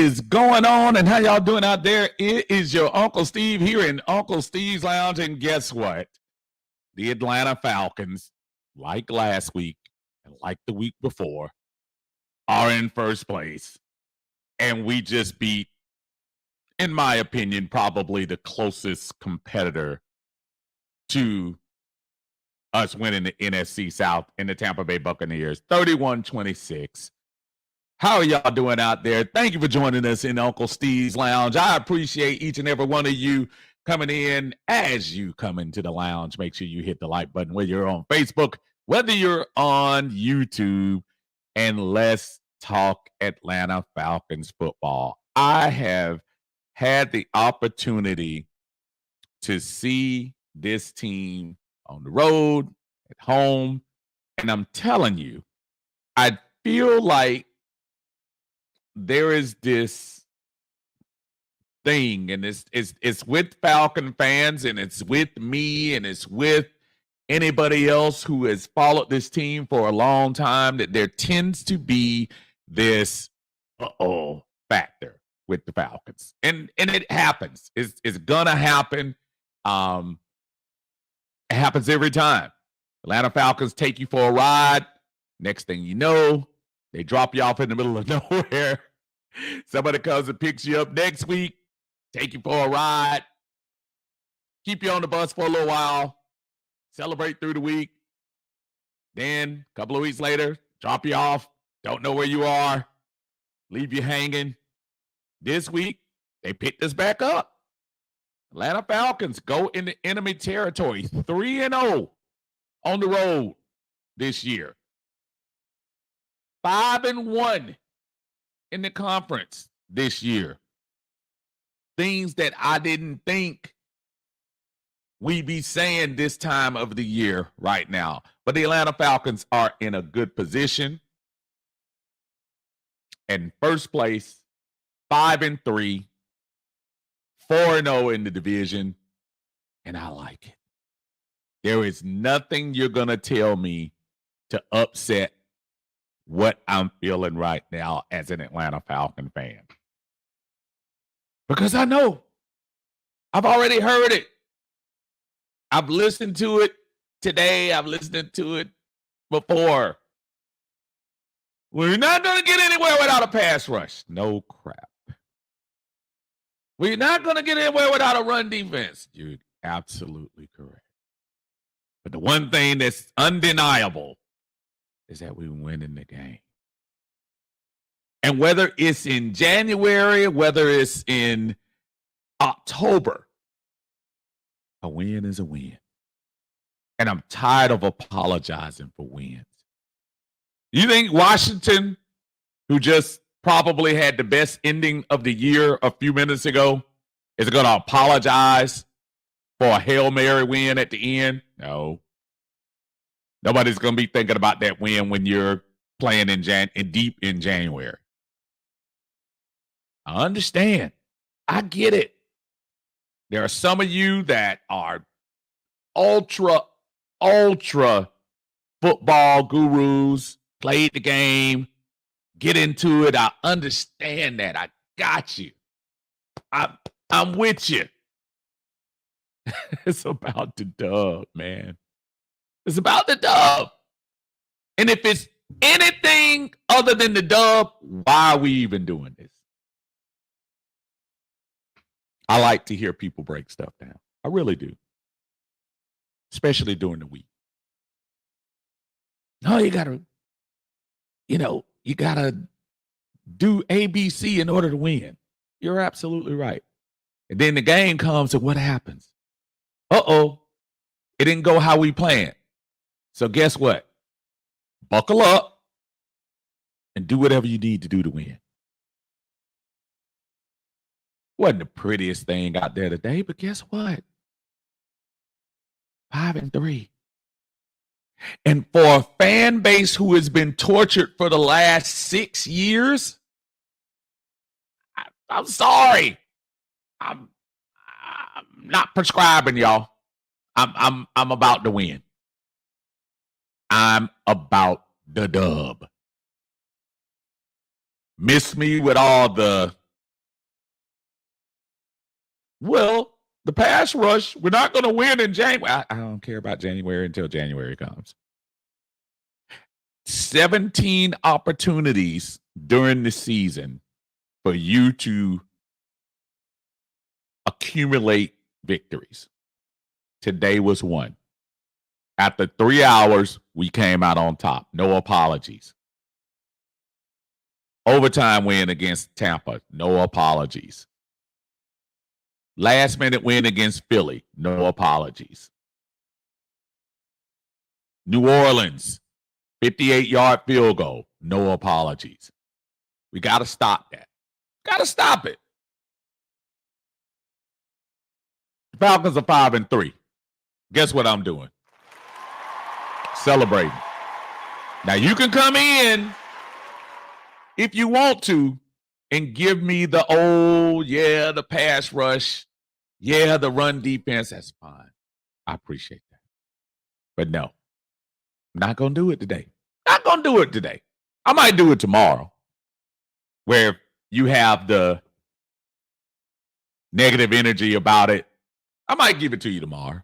is going on and how y'all doing out there? It is your Uncle Steve here in Uncle Steve's Lounge. And guess what? The Atlanta Falcons, like last week and like the week before, are in first place. And we just beat, in my opinion, probably the closest competitor to us winning the NFC South in the Tampa Bay Buccaneers, 31-26. How are y'all doing out there? Thank you for joining us in Uncle Steve's Lounge. I appreciate each and every one of you coming in. As you come into the lounge, make sure you hit the like button, whether you're on Facebook, whether you're on YouTube, and let's talk Atlanta Falcons football. I have had the opportunity to see this team on the road, at home, and I'm telling you, I feel like there is this thing, and it's with Falcon fans, and it's with me, and it's with anybody else who has followed this team for a long time, that there tends to be this factor with the Falcons. And it happens. It's gonna happen. It happens every time. Atlanta Falcons take you for a ride. Next thing you know, they drop you off in the middle of nowhere. Somebody comes and picks you up next week, take you for a ride, keep you on the bus for a little while, celebrate through the week. Then a couple of weeks later, drop you off, don't know where you are, leave you hanging. This week, they picked us back up. Atlanta Falcons go into enemy territory, 3-0 on the road this year. 5-1 in the conference this year. Things that I didn't think we'd be saying this time of the year right now. But the Atlanta Falcons are in a good position. In first place, 5-3, 4-0 in the division, and I like it. There is nothing you're going to tell me to upset what I'm feeling right now as an Atlanta Falcon fan. Because I know. I've already heard it. I've listened to it today. I've listened to it before. We're not going to get anywhere without a pass rush. No crap. We're not going to get anywhere without a run defense. You're absolutely correct. But the one thing that's undeniable is that we're winning the game. And whether it's in January, whether it's in October, a win is a win. And I'm tired of apologizing for wins. You think Washington, who just probably had the best ending of the year a few minutes ago, is going to apologize for a Hail Mary win at the end? No. Nobody's going to be thinking about that win when you're playing in deep in January. I understand. I get it. There are some of you that are ultra football gurus, played the game, get into it. I understand that. I got you. I'm with you. It's about the dub, man. It's about the dub. And if it's anything other than the dub, why are we even doing this? I like to hear people break stuff down. I really do. Especially during the week. No, you gotta do ABC in order to win. You're absolutely right. And then the game comes and what happens? It didn't go how we planned. So guess what? Buckle up and do whatever you need to do to win. Wasn't the prettiest thing out there today, but guess what? 5-3. And for a fan base who has been tortured for the last 6 years, I'm sorry. I'm not prescribing, y'all. I'm about to win. I'm about the dub. Miss me with all the Well, the pass rush, we're not going to win in January. I don't care about January until January comes. 17 opportunities during the season for you to accumulate victories. Today was one. After 3 hours, we came out on top. No apologies. Overtime win against Tampa. No apologies. Last minute win against Philly. No apologies. New Orleans, 58-yard field goal. No apologies. We got to stop that. Got to stop it. The Falcons are 5-3. Guess what I'm doing? Celebrating. Now you can come in if you want to and give me the the pass rush, the run defense. That's fine. I appreciate that. But no, I'm not going to do it today. Not going to do it today. I might do it tomorrow where you have the negative energy about it. I might give it to you tomorrow.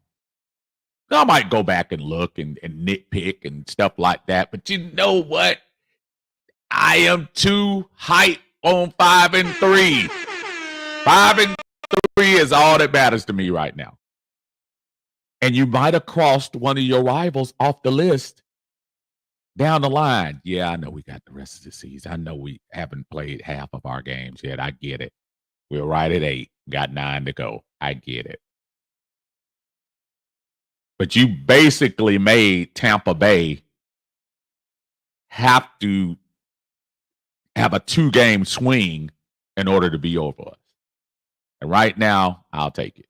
I might go back and look and nitpick and stuff like that. But you know what? I am too hyped on 5-3. 5-3 is all that matters to me right now. And you might have crossed one of your rivals off the list down the line. Yeah, I know we got the rest of the season. I know we haven't played half of our games yet. I get it. We're right at 8. Got 9 to go. I get it. But you basically made Tampa Bay have to have a 2-game swing in order to be over us. And right now, I'll take it.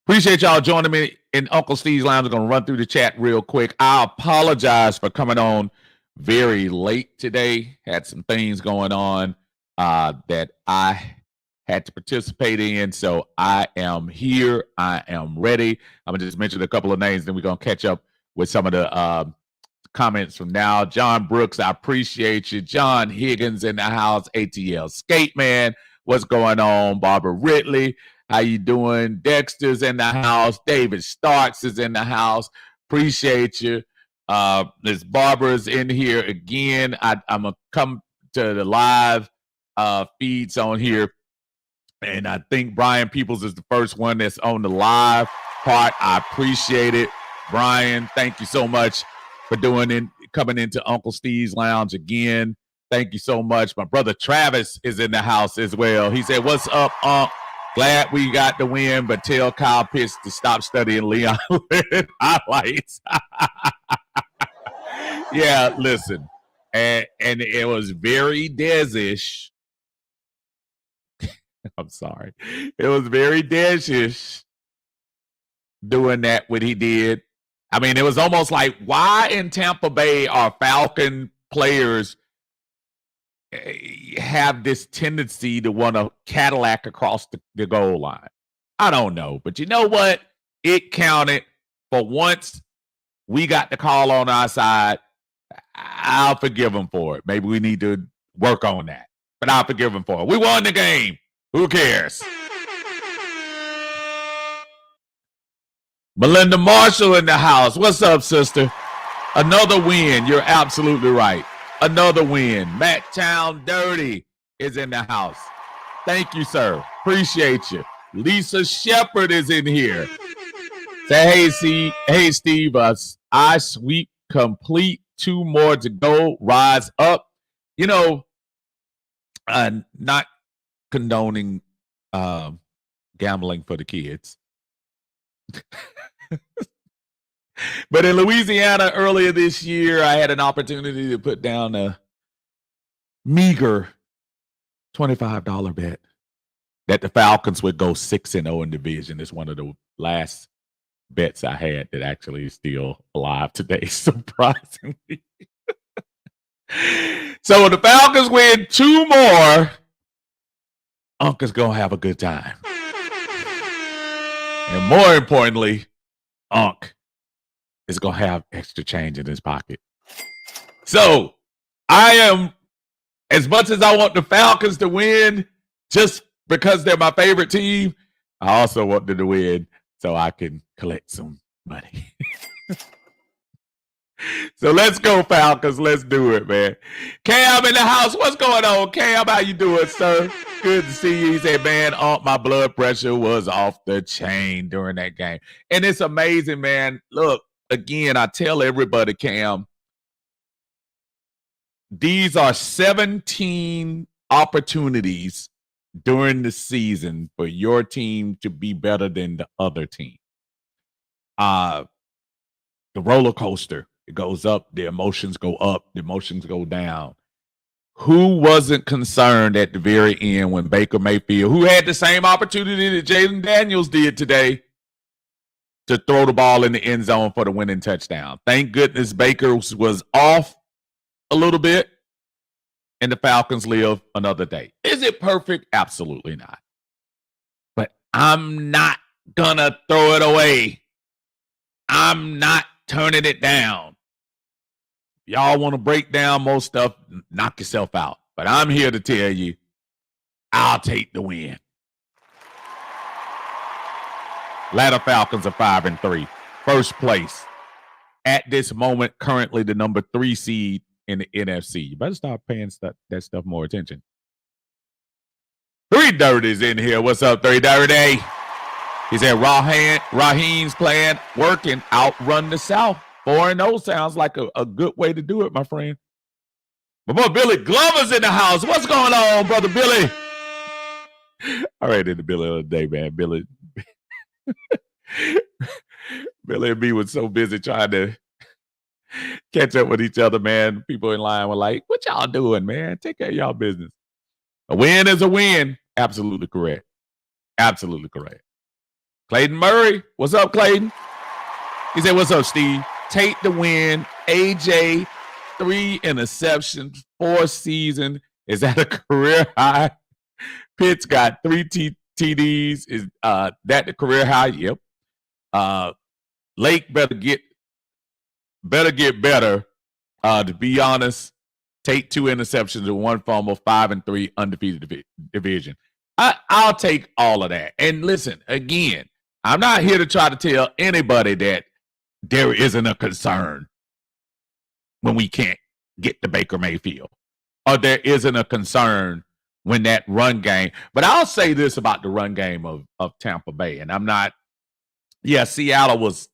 Appreciate y'all joining me in Uncle Steve's Lounge. I'm going to run through the chat real quick. I apologize for coming on very late today. Had some things going on that I had to participate in. So I am here. I am ready. I'm going to just mention a couple of names, then we're going to catch up with some of the comments from now. John Brooks, I appreciate you. John Higgins in the house. ATL Skate Man, what's going on? Barbara Ridley, how you doing? Dexter's in the house. David Starks is in the house. Appreciate you. Miss Barbara's in here again. I'm going to come to the live feeds on here. And I think Brian Peoples is the first one that's on the live part. I appreciate it. Brian, thank you so much for coming into Uncle Steve's Lounge again. Thank you so much. My brother Travis is in the house as well. He said, "What's up, Unc? Glad we got the win, but tell Kyle Pitts to stop studying Leon highlights." Yeah, listen. And it was very Dez-ish. I'm sorry. It was very Dez-ish doing that, what he did. I mean, it was almost like, why in Tampa Bay are Falcon players have this tendency to want to Cadillac across the goal line? I don't know. But you know what? It counted. For once, we got the call on our side. I'll forgive them for it. Maybe we need to work on that. But I'll forgive them for it. We won the game. Who cares? Melinda Marshall in the house. What's up, sister? Another win. You're absolutely right. Another win. Matt Town Dirty is in the house. Thank you, sir. Appreciate you. Lisa Shepard is in here. Say, hey, Steve, I sweep complete. 2 more to go. Rise up. You know, not condoning gambling for the kids. But in Louisiana earlier this year, I had an opportunity to put down a meager $25 bet that the Falcons would go 6-0 in division. It's one of the last bets I had that actually is still alive today, surprisingly. So when the Falcons win 2 more, Uncle's going to have a good time. And more importantly, Unc is going to have extra change in his pocket. So I am, as much as I want the Falcons to win, just because they're my favorite team, I also wanted to win so I can collect some money. So let's go, Falcons. Let's do it, man. Cam in the house. What's going on, Cam? How you doing, sir? Good to see you. He said, man, my blood pressure was off the chain during that game. And it's amazing, man. Look, again, I tell everybody, Cam, these are 17 opportunities during the season for your team to be better than the other team. The roller coaster, it goes up, the emotions go up, the emotions go down. Who wasn't concerned at the very end when Baker Mayfield, who had the same opportunity that Jayden Daniels did today, to throw the ball in the end zone for the winning touchdown? Thank goodness Baker was off a little bit, and the Falcons live another day. Is it perfect? Absolutely not. But I'm not gonna throw it away. I'm not turning it down. Y'all want to break down most stuff, knock yourself out. But I'm here to tell you, I'll take the win. Atlanta Falcons are 5-3. First place. At this moment, currently the number 3 seed in the NFC. You better start paying that stuff more attention. 3 Dirty's in here. What's up, 3 Dirty? He said Raheem's plan working, outrun the South. 4-0 sounds like a good way to do it, my friend. My boy Billy Glover's in the house. What's going on, brother Billy? I ran into Billy the other day, man. Billy and me was so busy trying to catch up with each other, man. People in line were like, what y'all doing, man? Take care of y'all business. A win is a win. Absolutely correct. Absolutely correct. Clayton Murray. What's up, Clayton? He said, what's up, Steve? Take the win. AJ, 3 interceptions, 4 season. Is that a career high? Pitts got 3 TDs. Is that the career high? Yep. Lake better get better. To be honest, take 2 interceptions and 1 fumble, 5-3, undefeated division. I'll take all of that. And listen, again, I'm not here to try to tell anybody that there isn't a concern when we can't get to Baker Mayfield, or there isn't a concern when that run game. But I'll say this about the run game of Tampa Bay, and I'm not. Yeah, Seattle was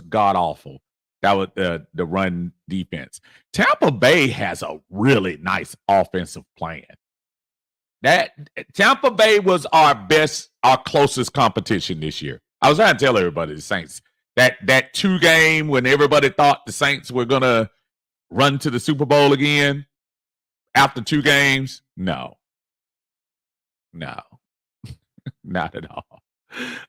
god awful. That was the run defense. Tampa Bay has a really nice offensive plan. That Tampa Bay was our closest competition this year. I was trying to tell everybody the Saints that 2 game when everybody thought the Saints were gonna run to the Super Bowl again after 2 games. No, not at all.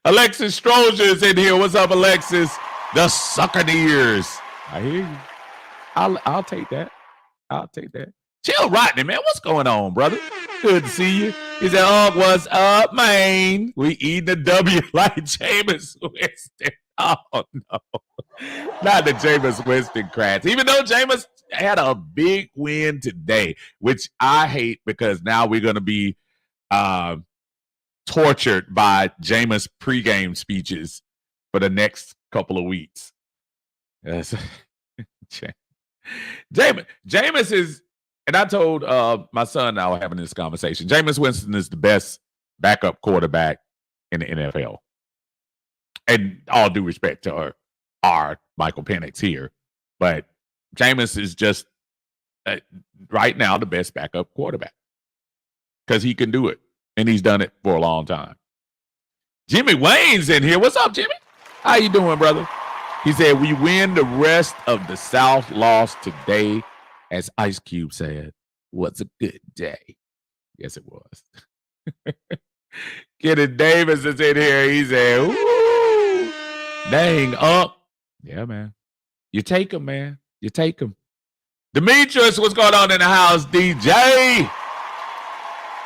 Alexis Strozier is in here. What's up, Alexis? The Succaneers. I hear you. I'll take that. I'll take that. Chill, Rodney, man. What's going on, brother? Good to see you. He said, oh, what's up, man? We eating a W like Jameis Winston. Oh, no. Not the Jameis Winston crats. Even though Jameis had a big win today, which I hate because now we're going to be tortured by Jameis pregame speeches for the next couple of weeks. Yes. Jameis is, and I told my son and I were having this conversation, Jameis Winston is the best backup quarterback in the NFL. And all due respect to our Michael Penix here, but Jameis is just right now the best backup quarterback because he can do it, and he's done it for a long time. Jimmy Wayne's in here. What's up, Jimmy? How you doing, brother? He said, we win the rest of the South lost today. As Ice Cube said, was a good day. Yes, it was. Kenny Davis is in here. He said, ooh, dang up. Yeah, man. You take him, man. You take him. Demetrius, what's going on in the house? DJ.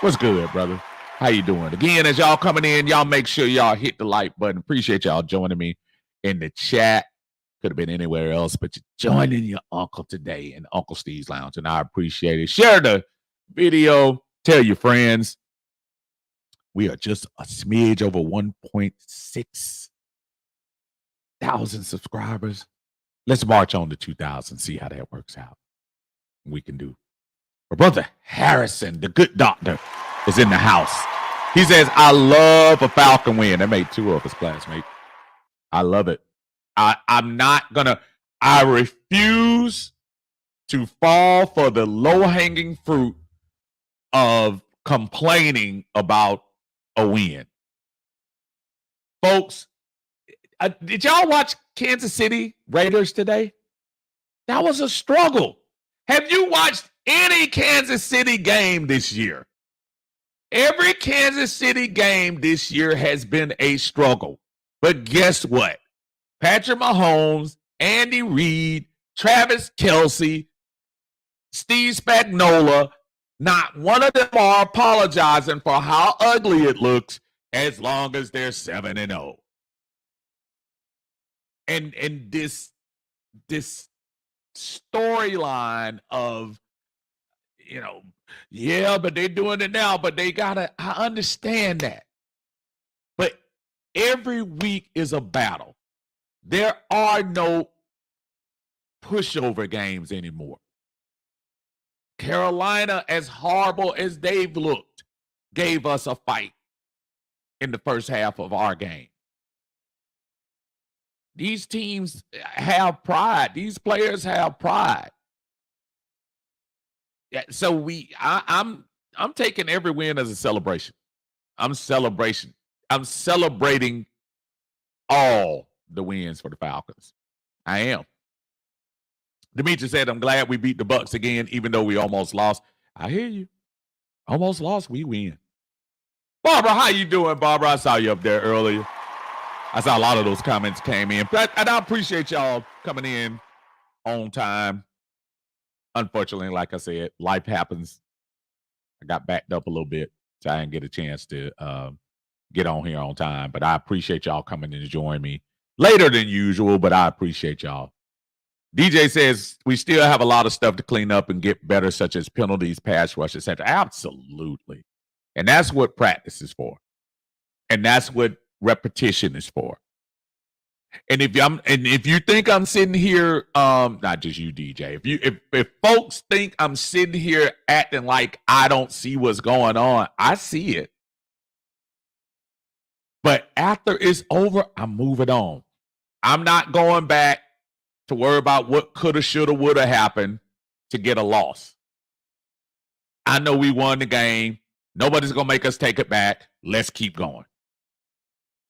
What's good, brother? How you doing? Again, as y'all coming in, y'all make sure y'all hit the like button. Appreciate y'all joining me in the chat. Could have been anywhere else, but you're joining your uncle today in Uncle Steve's Lounge, and I appreciate it. Share the video. Tell your friends. We are just a smidge over 1.6 thousand subscribers. Let's march on to 2,000, see how that works out. We can do. But Brother Harrison, the good doctor, is in the house. He says, I love a Falcon win. That made 2 of us, classmates. I love it. I'm not going to, I refuse to fall for the low-hanging fruit of complaining about a win. Folks, did y'all watch Kansas City Raiders today? That was a struggle. Have you watched any Kansas City game this year? Every Kansas City game this year has been a struggle. But guess what? Patrick Mahomes, Andy Reid, Travis Kelce, Steve Spagnuolo, not one of them are apologizing for how ugly it looks as long as they're 7-0. And this storyline of, yeah, but they're doing it now, but I understand that. But every week is a battle. There are no pushover games anymore. Carolina, as horrible as they've looked, gave us a fight in the first half of our game. These teams have pride. These players have pride. Yeah, so I'm taking every win as a celebration. I'm celebrating all the wins for the Falcons. I am. Demetri said, I'm glad we beat the Bucs again, even though we almost lost. I hear you. Almost lost, we win. Barbara, how you doing, Barbara? I saw you up there earlier. I saw a lot of those comments came in. And I appreciate y'all coming in on time. Unfortunately, like I said, life happens. I got backed up a little bit, so I didn't get a chance to get on here on time. But I appreciate y'all coming in to join me later than usual, but I appreciate y'all. DJ says we still have a lot of stuff to clean up and get better, such as penalties, pass rush, etc. Absolutely. And that's what practice is for. And that's what repetition is for. And if you think I'm sitting here, not just you, DJ, if folks think I'm sitting here acting like I don't see what's going on, I see it. But after it's over, I'm moving on. I'm not going back to worry about what coulda, shoulda, woulda happened to get a loss. I know we won the game. Nobody's going to make us take it back. Let's keep going.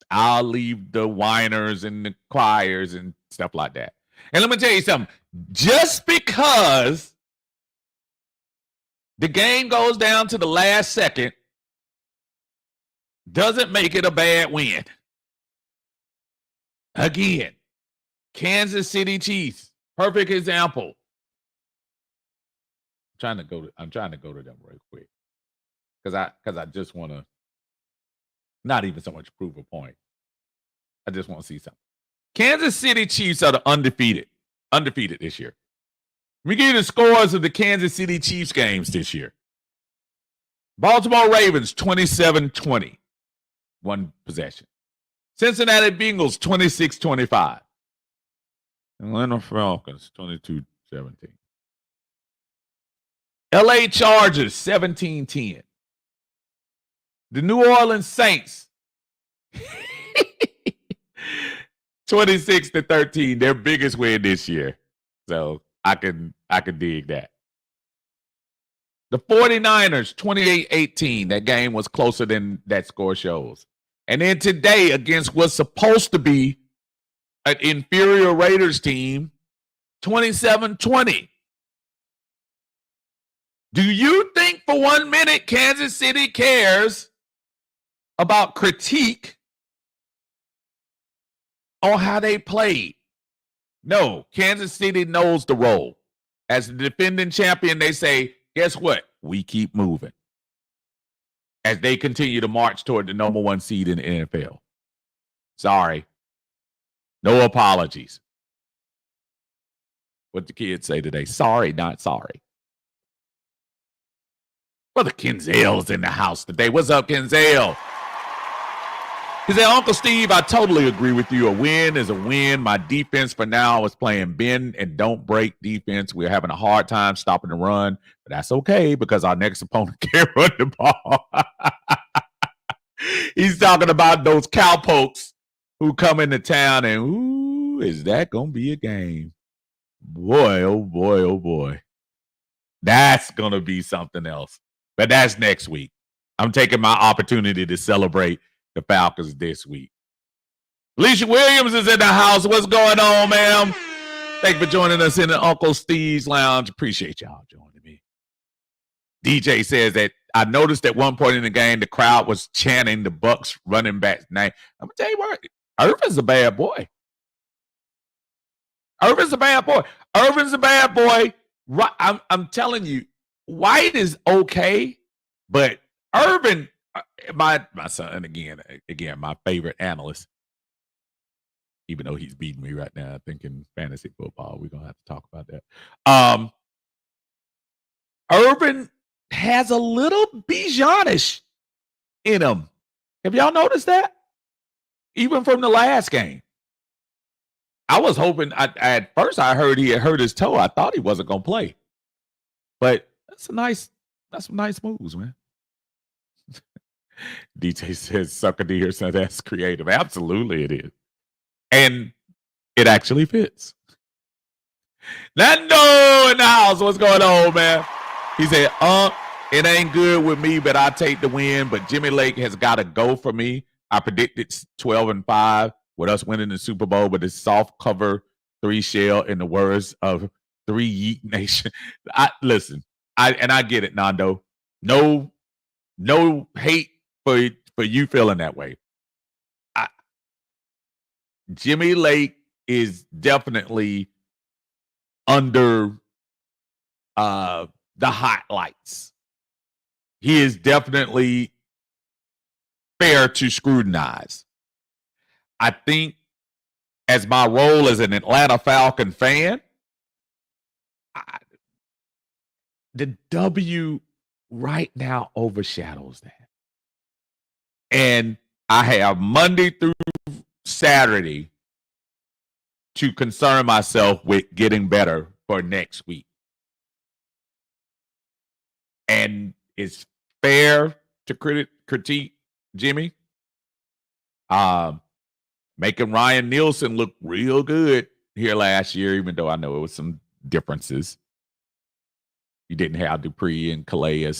I'll leave the whiners and the criers and stuff like that. And let me tell you something. Just because the game goes down to the last second doesn't make it a bad win. Again, Kansas City Chiefs, perfect example. I'm trying to go to them real quick because I just want to not even so much prove a point. I just want to see something. Kansas City Chiefs are the undefeated this year. Let me give you the scores of the Kansas City Chiefs games this year. Baltimore Ravens 27-20, one possession. Cincinnati Bengals 26-25. Atlanta Falcons 22-17. LA Chargers 17-10. The New Orleans Saints 26-13, their biggest win this year. So I can dig that. The 49ers 28-18. That game was closer than that score shows. And then today against what's supposed to be an inferior Raiders team, 27-20. Do you think for 1 minute Kansas City cares about critique on how they played? No, Kansas City knows the role. As the defending champion, they say, guess what? We keep moving. As they continue to march toward the number 1 seed in the NFL. Sorry. No apologies. What the kids say today? Sorry, not sorry. Brother Kenzel's in the house today. What's up, Kenzel? He said, Uncle Steve, I totally agree with you. A win is a win. My defense for now is playing bend and don't break defense. We're having a hard time stopping the run, but that's okay because our next opponent can't run the ball. He's talking about those cowpokes who come into town, and ooh, is that going to be a game? Boy, oh boy, oh boy. That's going to be something else. But that's next week. I'm taking my opportunity to celebrate the Falcons this week. Alicia Williams is in the house. What's going on, ma'am? Thank you for joining us in the Uncle Steve's Lounge. Appreciate y'all joining me. DJ says that I noticed at one point in the game, the crowd was chanting the Bucs running back's name. I'm going to tell you what, Irvin's a bad boy. Irvin's a bad boy. Irvin's a bad boy. I'm telling you, White is okay, but Irvin, my son, again, my favorite analyst, even though he's beating me right now, thinking fantasy football, we're going to have to talk about that. Irvin has a little Bijanish in him. Have y'all noticed that? Even from the last game. I was hoping, at first I heard he had hurt his toe. I thought he wasn't going to play. But that's some nice moves, man. DJ says, sucker to hear so that's creative. Absolutely it is. And it actually fits. Nando in the house. What's going on, man? He said, it ain't good with me, but I take the win. But Jimmy Lake has got to go for me. I predicted 12-5 with us winning the Super Bowl, but it's soft cover 3 shell in the words of 3 Yeet Nation. Listen, I get it, Nando. No hate for you feeling that way. Jimmy Lake is definitely under the hot lights. He is definitely fair to scrutinize. I think as my role as an Atlanta Falcon fan, the W right now overshadows that. And I have Monday through Saturday to concern myself with getting better for next week. And it's fair to critique Jimmy. Making Ryan Nielsen look real good here last year, even though I know it was some differences. You didn't have Dupree and Calais.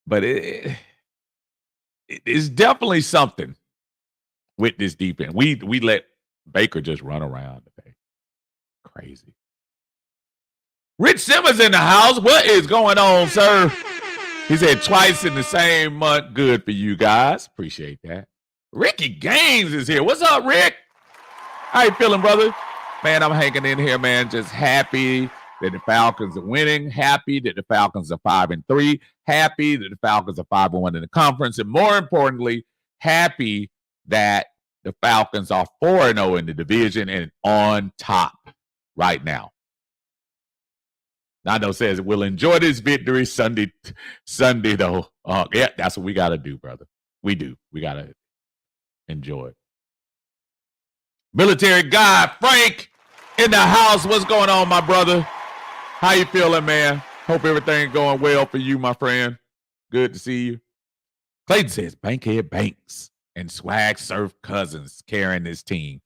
But it is definitely something with this defense. We let Baker just run around today. Crazy. Rich Simmons in the house. What is going on, sir? He said twice in the same month. Good for you guys. Appreciate that. Ricky Gaines is here. What's up, Rick? How you feeling, brother? Man, I'm hanging in here, man. Just happy that the Falcons are winning. Happy that the Falcons are 5-3. Happy that the Falcons are 5-1 in the conference. And more importantly, happy that the Falcons are 4-0 in the division and on top right now. Nando says, we'll enjoy this victory Sunday though. Yeah, that's what we got to do, brother. We do. We got to enjoy it. Military guy, Frank, in the house. What's going on, my brother? How you feeling, man? Hope everything's going well for you, my friend. Good to see you. Clayton says, Bankhead Banks and Swag Surf Cousins carrying this team.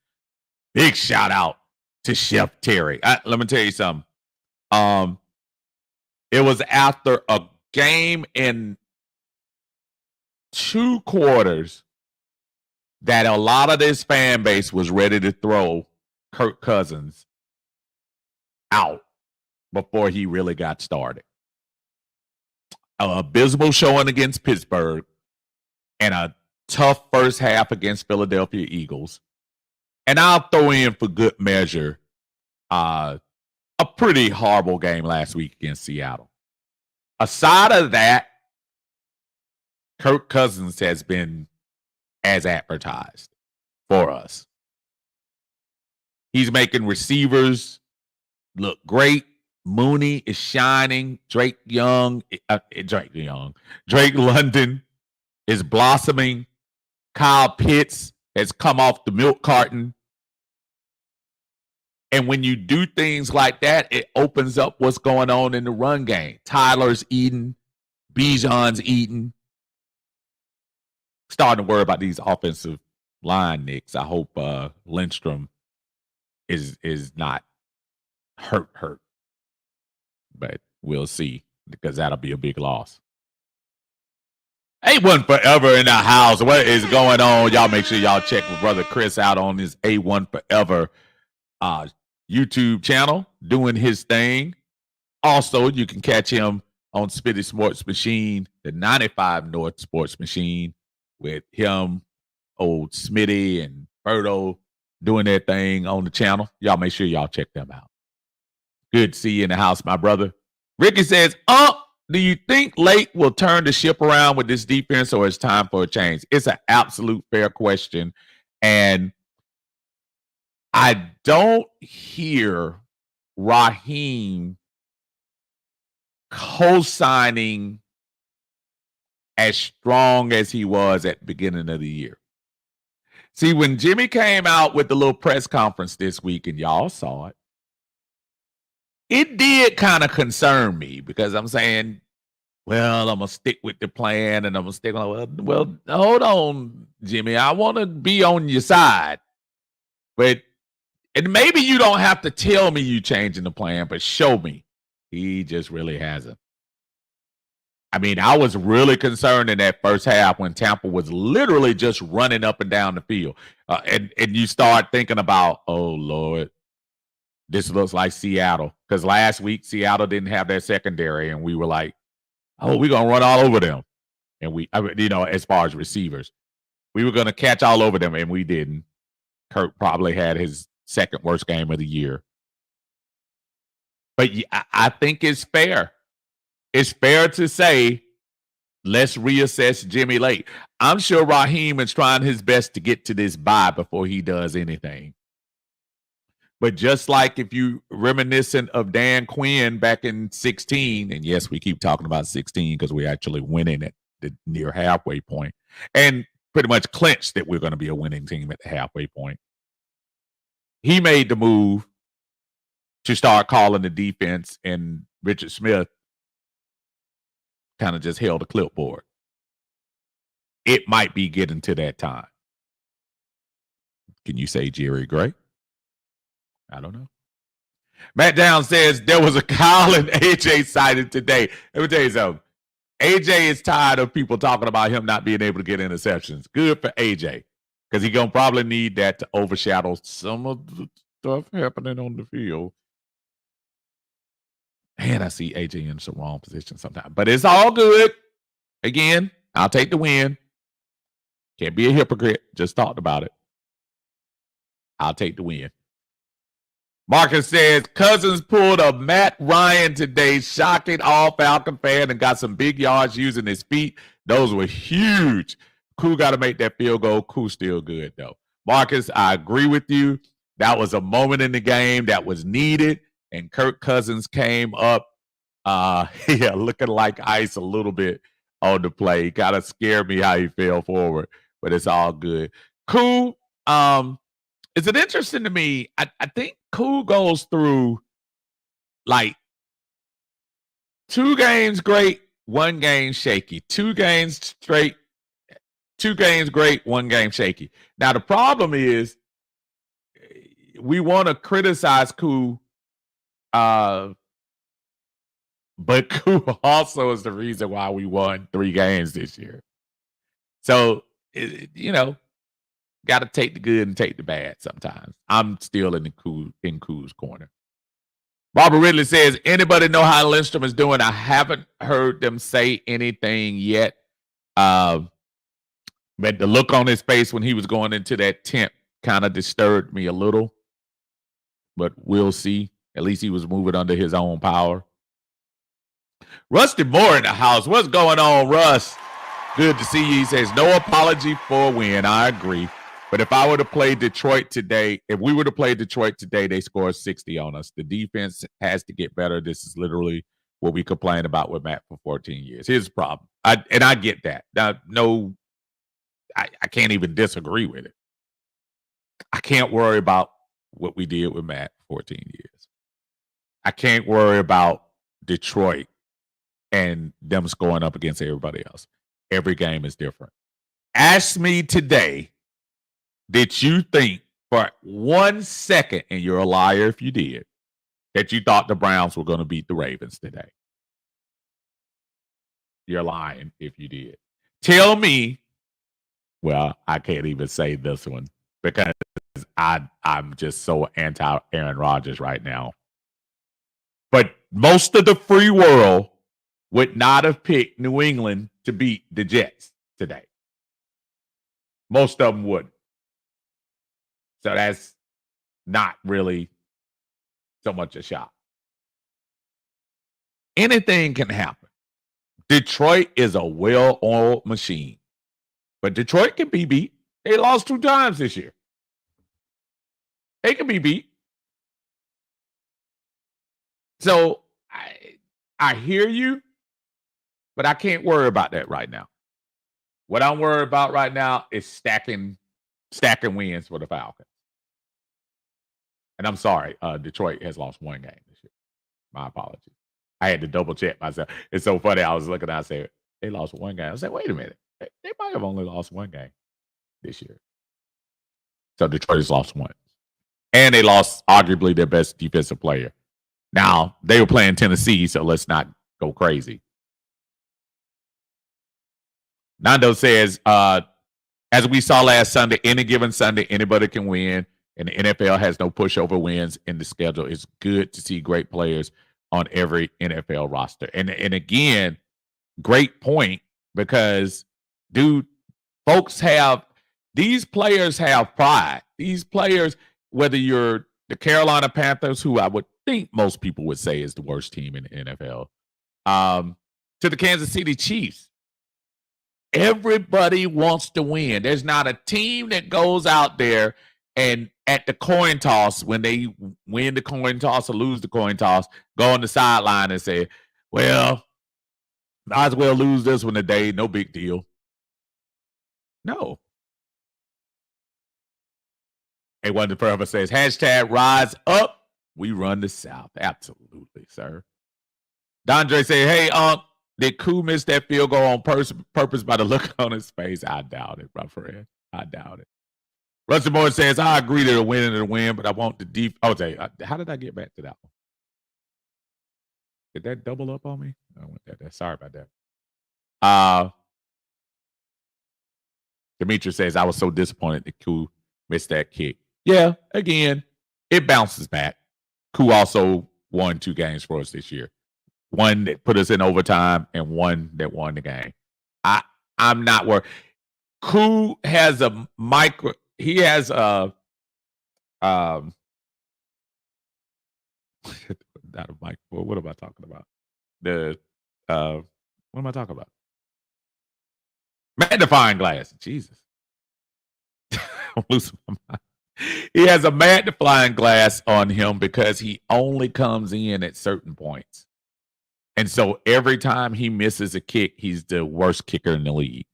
Big shout out to Chef Terry. Let me tell you something. It was after a game in 2 quarters that a lot of this fan base was ready to throw Kirk Cousins out before he really got started. An abysmal showing against Pittsburgh and a tough first half against Philadelphia Eagles. And I'll throw in for good measure a pretty horrible game last week against Seattle. Aside of that, Kirk Cousins has been as advertised for us. He's making receivers look great. Mooney is shining. Drake London is blossoming. Kyle Pitts has come off the milk carton. And when you do things like that, it opens up what's going on in the run game. Tyler's eating. Bijan's eating. Starting to worry about these offensive line nicks. I hope Lindstrom is not hurt. But we'll see, because that'll be a big loss. A1 Forever in the house. What is going on? Y'all make sure y'all check with Brother Chris out on his A1 Forever YouTube channel, doing his thing. Also, you can catch him on Spitty Sports Machine, the 95 North Sports Machine, with him, old Smitty and Berto doing their thing on the channel. Y'all make sure y'all check them out. Good to see you in the house, my brother. Ricky says, do you think Lake will turn the ship around with this defense, or it's time for a change? It's an absolute fair question. And I don't hear Raheem co-signing as strong as he was at the beginning of the year. See, when Jimmy came out with the little press conference this week, and y'all saw it, it did kind of concern me, because I'm saying, well, I'm going to stick with the plan, and I'm going to stick on, well, hold on, Jimmy. I want to be on your side. And maybe you don't have to tell me you changing the plan, but show me. He just really hasn't. I mean, I was really concerned in that first half when Tampa was literally just running up and down the field. And you start thinking about, oh, Lord, this looks like Seattle. Because last week, Seattle didn't have their secondary, and we were like, oh, we're going to run all over them. And we, as far as receivers, we were going to catch all over them, and we didn't. Kirk probably had his second worst game of the year. But I think it's fair. It's fair to say, let's reassess Jimmy Lake. I'm sure Raheem is trying his best to get to this bye before he does anything. But just like if you reminiscent of Dan Quinn back in 16, and yes, we keep talking about 16 because we actually winning at the near halfway point, and pretty much clinched that we're going to be a winning team at the halfway point. He made the move to start calling the defense, and Richard Smith kind of just held a clipboard. It might be getting to that time. Can you say Jerry Gray? I don't know. Matt Down says there was a Kyle and AJ sighting today. Let me tell you something. AJ is tired of people talking about him not being able to get interceptions. Good for AJ, because he's going to probably need that to overshadow some of the stuff happening on the field. And I see AJ in some wrong position sometimes. But it's all good. Again, I'll take the win. Can't be a hypocrite. Just talked about it. I'll take the win. Marcus says, Cousins pulled a Matt Ryan today, shocking all Falcon fan, and got some big yards using his feet. Those were huge. Koo got to make that field goal. Koo still good, though. Marcus, I agree with you. That was a moment in the game that was needed, and Kirk Cousins came up, looking like ice a little bit on the play. Kind of scared me how he fell forward, but it's all good. Koo, is it interesting to me? I think Koo goes through like 2 games great, 1 game shaky. 2 games straight, 2 games great, 1 game shaky. Now, the problem is we want to criticize Koo, but Koo also is the reason why we won 3 games this year. So, got to take the good and take the bad sometimes. I'm still in Koo's corner. Robert Ridley says, anybody know how Lindstrom is doing? I haven't heard them say anything yet. But the look on his face when he was going into that tent kind of disturbed me a little. But we'll see. At least he was moving under his own power. Rusty Moore in the house. What's going on, Russ? Good to see you. He says, no apology for a win. I agree. But if we were to play Detroit today, they scored 60 on us. The defense has to get better. This is literally what we complained about with Matt for 14 years. Here's the problem. I get that. Now, no, I can't even disagree with it. I can't worry about what we did with Matt 14 years. I can't worry about Detroit and them scoring up against everybody else. Every game is different. Ask me today, did you think for 1 second, and you're a liar if you did, that you thought the Browns were going to beat the Ravens today? You're lying if you did. Tell me, well, I can't even say this one because I'm just so anti Aaron Rodgers right now. But most of the free world would not have picked New England to beat the Jets today. Most of them would. So that's not really so much a shock. Anything can happen. Detroit is a well-oiled machine. But Detroit can be beat. They lost 2 times this year. They can be beat. So I hear you, but I can't worry about that right now. What I'm worried about right now is stacking wins for the Falcons. And I'm sorry, Detroit has lost 1 game this year. My apologies. I had to double check myself. It's so funny. I was looking and I said, they lost 1 game. I said, wait a minute. They might have only lost 1 game this year. So Detroit has lost 1. And they lost arguably their best defensive player. Now, they were playing Tennessee, so let's not go crazy. Nando says, as we saw last Sunday, any given Sunday, anybody can win, and the NFL has no pushover wins in the schedule. It's good to see great players on every NFL roster. And again, great point, because, dude, these players have pride. These players, whether you're the Carolina Panthers, who I would think most people would say is the worst team in the NFL, to the Kansas City Chiefs. Everybody wants to win. There's not a team that goes out there and at the coin toss, when they win the coin toss or lose the coin toss, go on the sideline and say, well, might as well lose this one today. No big deal. No. A Wonder Forever says, hashtag rise up. We run the South. Absolutely, sir. Dondre say, hey, did Koo miss that field goal on purpose by the look on his face? I doubt it, my friend. I doubt it. Rusty Moore says, I agree to the win and the win, but I want the deep. Okay, how did I get back to that one? Did that double up on me? I went that. Sorry about that. Demetrius says, I was so disappointed that Koo missed that kick. Yeah, again, it bounces back. Koo also won 2 games for us this year. One that put us in overtime and one that won the game. I'm not worried. Koo has a he has a not a micro. What am I talking about? What am I talking about? Magnifying glass. Jesus. I'm losing my mind. He has a magnifying glass on him because he only comes in at certain points. And so every time he misses a kick, he's the worst kicker in the league.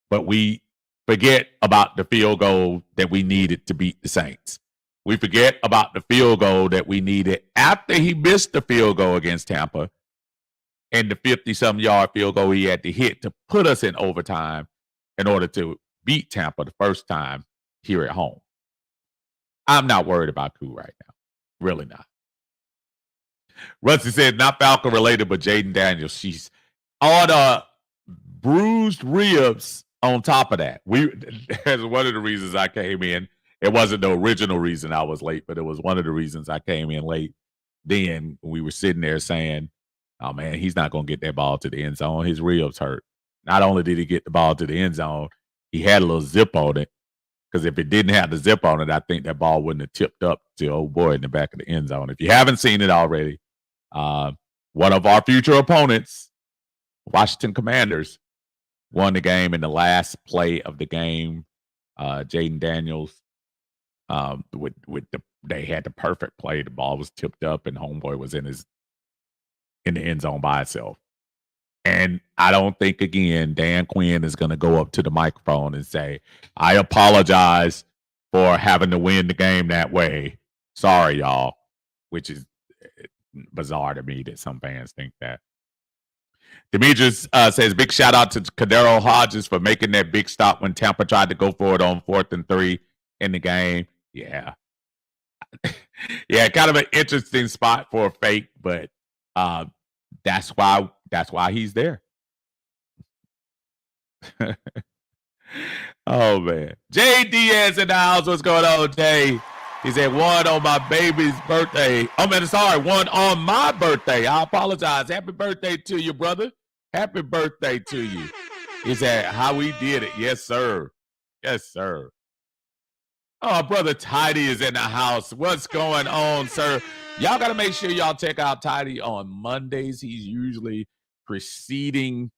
But we forget about the field goal that we needed to beat the Saints. We forget about the field goal that we needed after he missed the field goal against Tampa and the 50-some yard field goal he had to hit to put us in overtime in order to beat Tampa the first time here at home. I'm not worried about Koo right now. Really not. Rusty said, not Falcon related, but Jaden Daniels. She's all the bruised ribs on top of that. That's one of the reasons I came in. It wasn't the original reason I was late, but it was one of the reasons I came in late. Then we were sitting there saying, oh, man, he's not going to get that ball to the end zone. His ribs hurt. Not only did he get the ball to the end zone, he had a little zip on it. Because if it didn't have the zip on it, I think that ball wouldn't have tipped up to old boy in the back of the end zone. If you haven't seen it already, one of our future opponents, Washington Commanders, won the game in the last play of the game. Jaden Daniels, they had the perfect play. The ball was tipped up, and homeboy was in the end zone by itself. And I don't think, again, Dan Quinn is going to go up to the microphone and say, I apologize for having to win the game that way. Sorry, y'all, which is bizarre to me that some fans think that. Demetrius says, big shout out to Kadero Hodges for making that big stop when Tampa tried to go for it on 4th and 3 in the game. Yeah. Yeah, kind of an interesting spot for a fake, but that's why he's there. Oh man. Jay Diaz in the house. What's going on, Jay? He said, one on my baby's birthday. One on my birthday. I apologize. Happy birthday to you, brother. Happy birthday to you. He said, how we did it. Yes, sir. Yes, sir. Oh, brother Tidy is in the house. What's going on, sir? Y'all got to make sure y'all check out Tidy on Mondays. He's usually preceding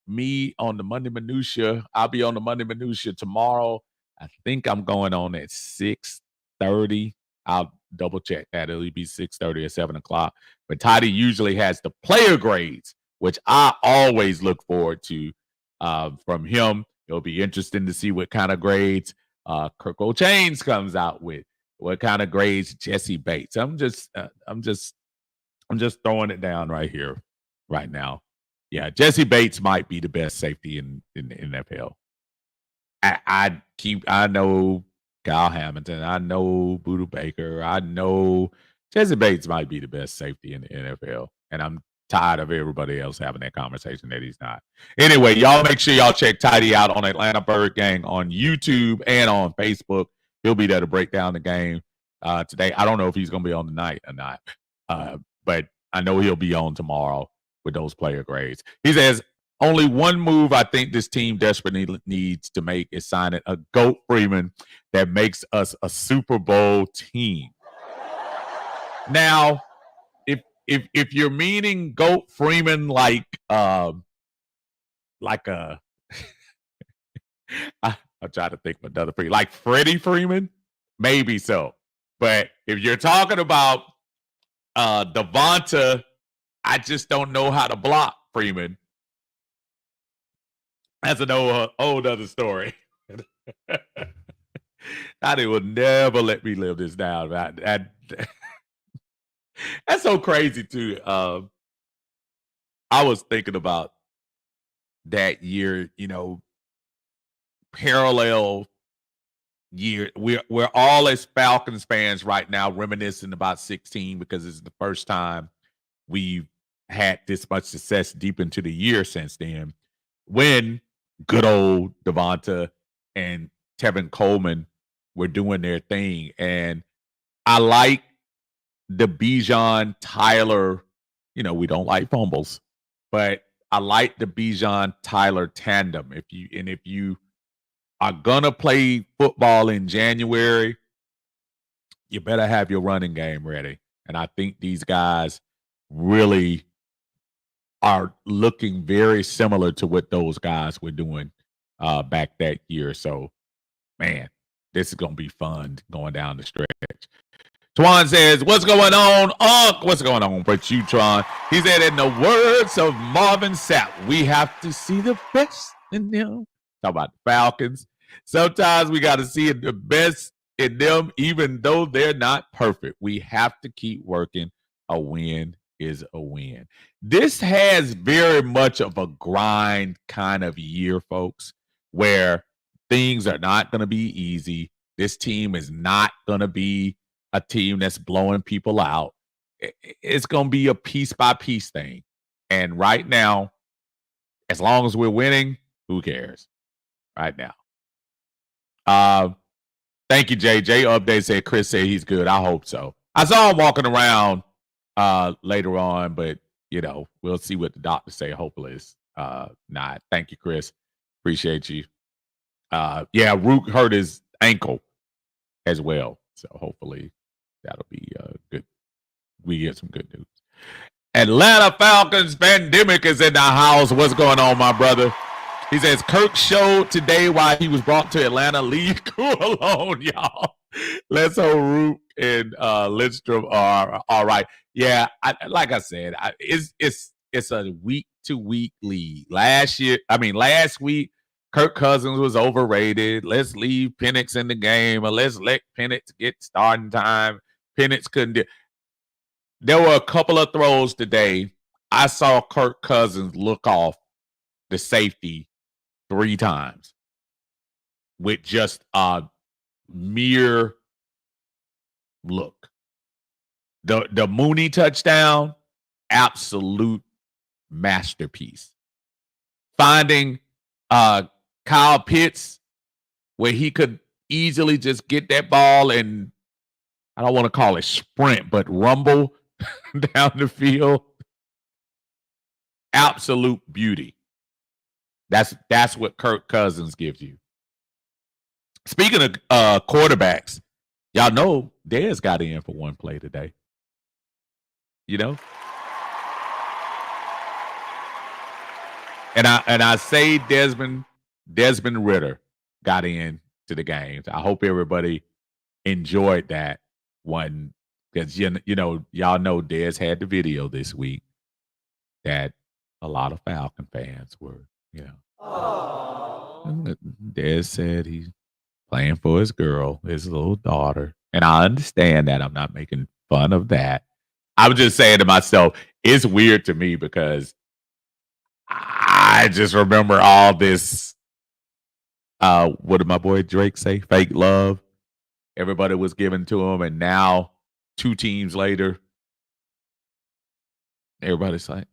me on the Monday Minutia. I'll be on the Monday Minutia tomorrow. I think I'm going on at 6:30. I'll double check that. It'll be 6:30 or 7 o'clock. But Tidy usually has the player grades, which I always look forward to from him. It'll be interesting to see what kind of grades Kirk O'Chains comes out with, what kind of grades Jesse Bates. I'm just throwing it down right here, right now. Yeah, Jesse Bates might be the best safety in the NFL. I know Kyle Hamilton, I know Budda Baker, I know Jesse Bates might be the best safety in the NFL, and I'm tired of everybody else having that conversation that he's not. Anyway, y'all make sure y'all check Tidy out on Atlanta Bird Gang on YouTube and on Facebook. He'll be there to break down the game today. I don't know if he's going to be on tonight or not, but I know he'll be on tomorrow with those player grades. He says, only one move I think this team desperately needs to make is signing a GOAT Freeman that makes us a Super Bowl team. Now, if you're meaning GOAT Freeman like I'm trying to think of another Freeman, like Freddie Freeman, maybe so. But if you're talking about Devonta, I just don't know how to block Freeman. That's an old other story. They will never let me live this down. That's so crazy too. I was thinking about that year, parallel year. We're all as Falcons fans right now reminiscing about 16 because it's the first time we've had this much success deep into the year since then. When good old Devonta and Tevin Coleman were doing their thing, and I like the Bijan Tyler, we don't like fumbles, but I like the Bijan Tyler tandem. If you are gonna play football in January, you better have your running game ready. And I think these guys really are looking very similar to what those guys were doing back that year. So, man, this is gonna be fun going down the stretch. Twan says, what's going on, Unc? What's going on, but you, Twan? He said, in the words of Marvin Sapp, we have to see the best in them. Talk about the Falcons. Sometimes we got to see the best in them, even though they're not perfect. We have to keep working. A win is a win. This has very much of a grind kind of year, folks, where things are not going to be easy. This team is not going to be a team that's blowing people out. It's going to be a piece by piece thing. And right now, as long as we're winning, who cares? Right now. Thank you, JJ. Update said Chris said he's good. I hope so. I saw him walking around later on, but we'll see what the doctors say. Hopefully it's not. Thank you, Chris. Appreciate you. Rook hurt his ankle as well. So hopefully that'll be good. We get some good news. Atlanta Falcons pandemic is in the house. What's going on, my brother? He says Kirk showed today why he was brought to Atlanta. Leave cool alone, y'all. Let's hope Rook and Lindstrom are all right. Yeah, like I said, it's it's a week-to-week league. Last week, Kirk Cousins was overrated. Let's leave Penix in the game, or let's let Penix get starting time. Penix couldn't do. There were a couple of throws today. I saw Kirk Cousins look off the safety 3 times with just a mere look. The Mooney touchdown, absolute masterpiece. Finding Kyle Pitts where he could easily just get that ball and, I don't want to call it sprint, but rumble down the field. Absolute beauty. That's what Kirk Cousins gives you. Speaking of quarterbacks, y'all know Dez got in for one play today. You know? And I say Desmond Ridder got in to the games. I hope everybody enjoyed that one, because you know y'all know Dez had the video this week that a lot of Falcon fans were, Dez said he's playing for his girl, his little daughter. And I understand that. I'm not making fun of that. I'm just saying to myself, it's weird to me because I just remember all this, what did my boy Drake say? Fake love. Everybody was giving to him, and now 2 teams later, everybody's like,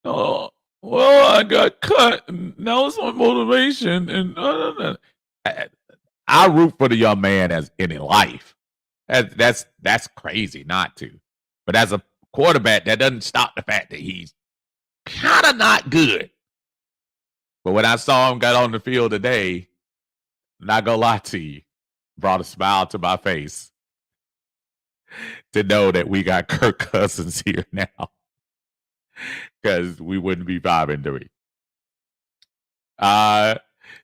oh, well, I got cut, and now it's my motivation. And I root for the young man as in life. That's crazy not to. But as a quarterback, that doesn't stop the fact that he's kind of not good. But when I saw him got on the field today, not gonna lie to you, brought a smile to my face to know that we got Kirk Cousins here now, because we wouldn't be 5-3.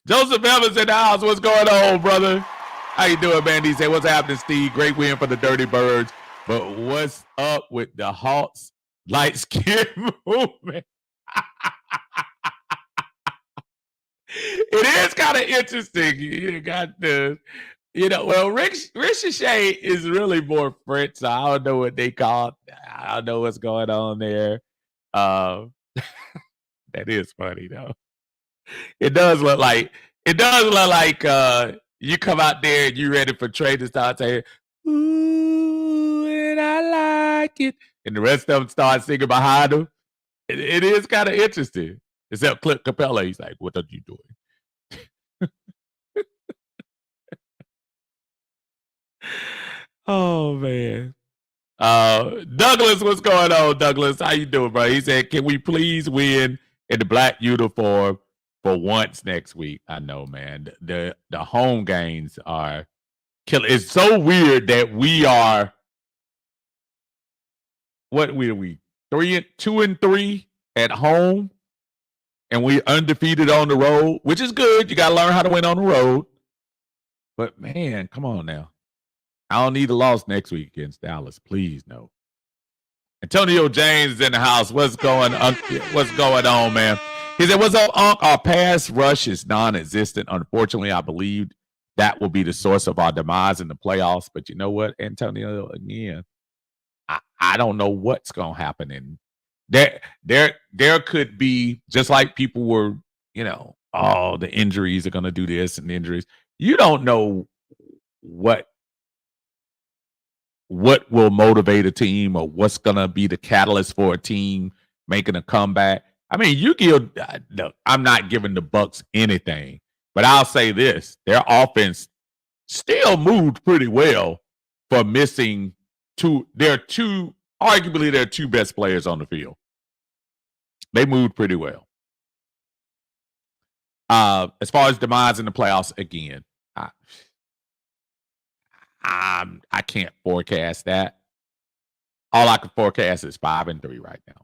Joseph Evans in the house. What's going on, brother? How you doing, man? He said, what's happening, Steve? Great win for the Dirty Birds. But what's up with the Hawks light skin movement? It is kind of interesting. You got the, well, Ricochet is really more French, so I don't know what they call it. I don't know what's going on there. That is funny, though. It does look like you come out there and you ready for Trey to start saying, ooh, and I like it. And the rest of them start singing behind him. It is kind of interesting. Except Clint Capella, he's like, what are you doing? Oh, man. Douglas, what's going on, Douglas? How you doing, bro? He said, can we please win in the black uniform for once next week? I know, man. The home games are killing. It's so weird that we are, what are we? 2-3 at home, and we undefeated on the road, which is good. You got to learn how to win on the road. But, man, come on now. I don't need a loss next week against Dallas. Please, no. Antonio James is in the house. What's going on, man? He said, what's up, Unc? Our pass rush is non-existent. Unfortunately, I believe that will be the source of our demise in the playoffs. But you know what, Antonio, again, I don't know what's going to happen. And there could be, just like people were, oh, the injuries are going to do this and injuries. You don't know what will motivate a team or what's going to be the catalyst for a team making a comeback. I mean, I'm not giving the Bucs anything, but I'll say this. Their offense still moved pretty well for missing arguably their 2 best players on the field. They moved pretty well. As far as demise in the playoffs, again, I can't forecast that. All I can forecast is 5-3 right now.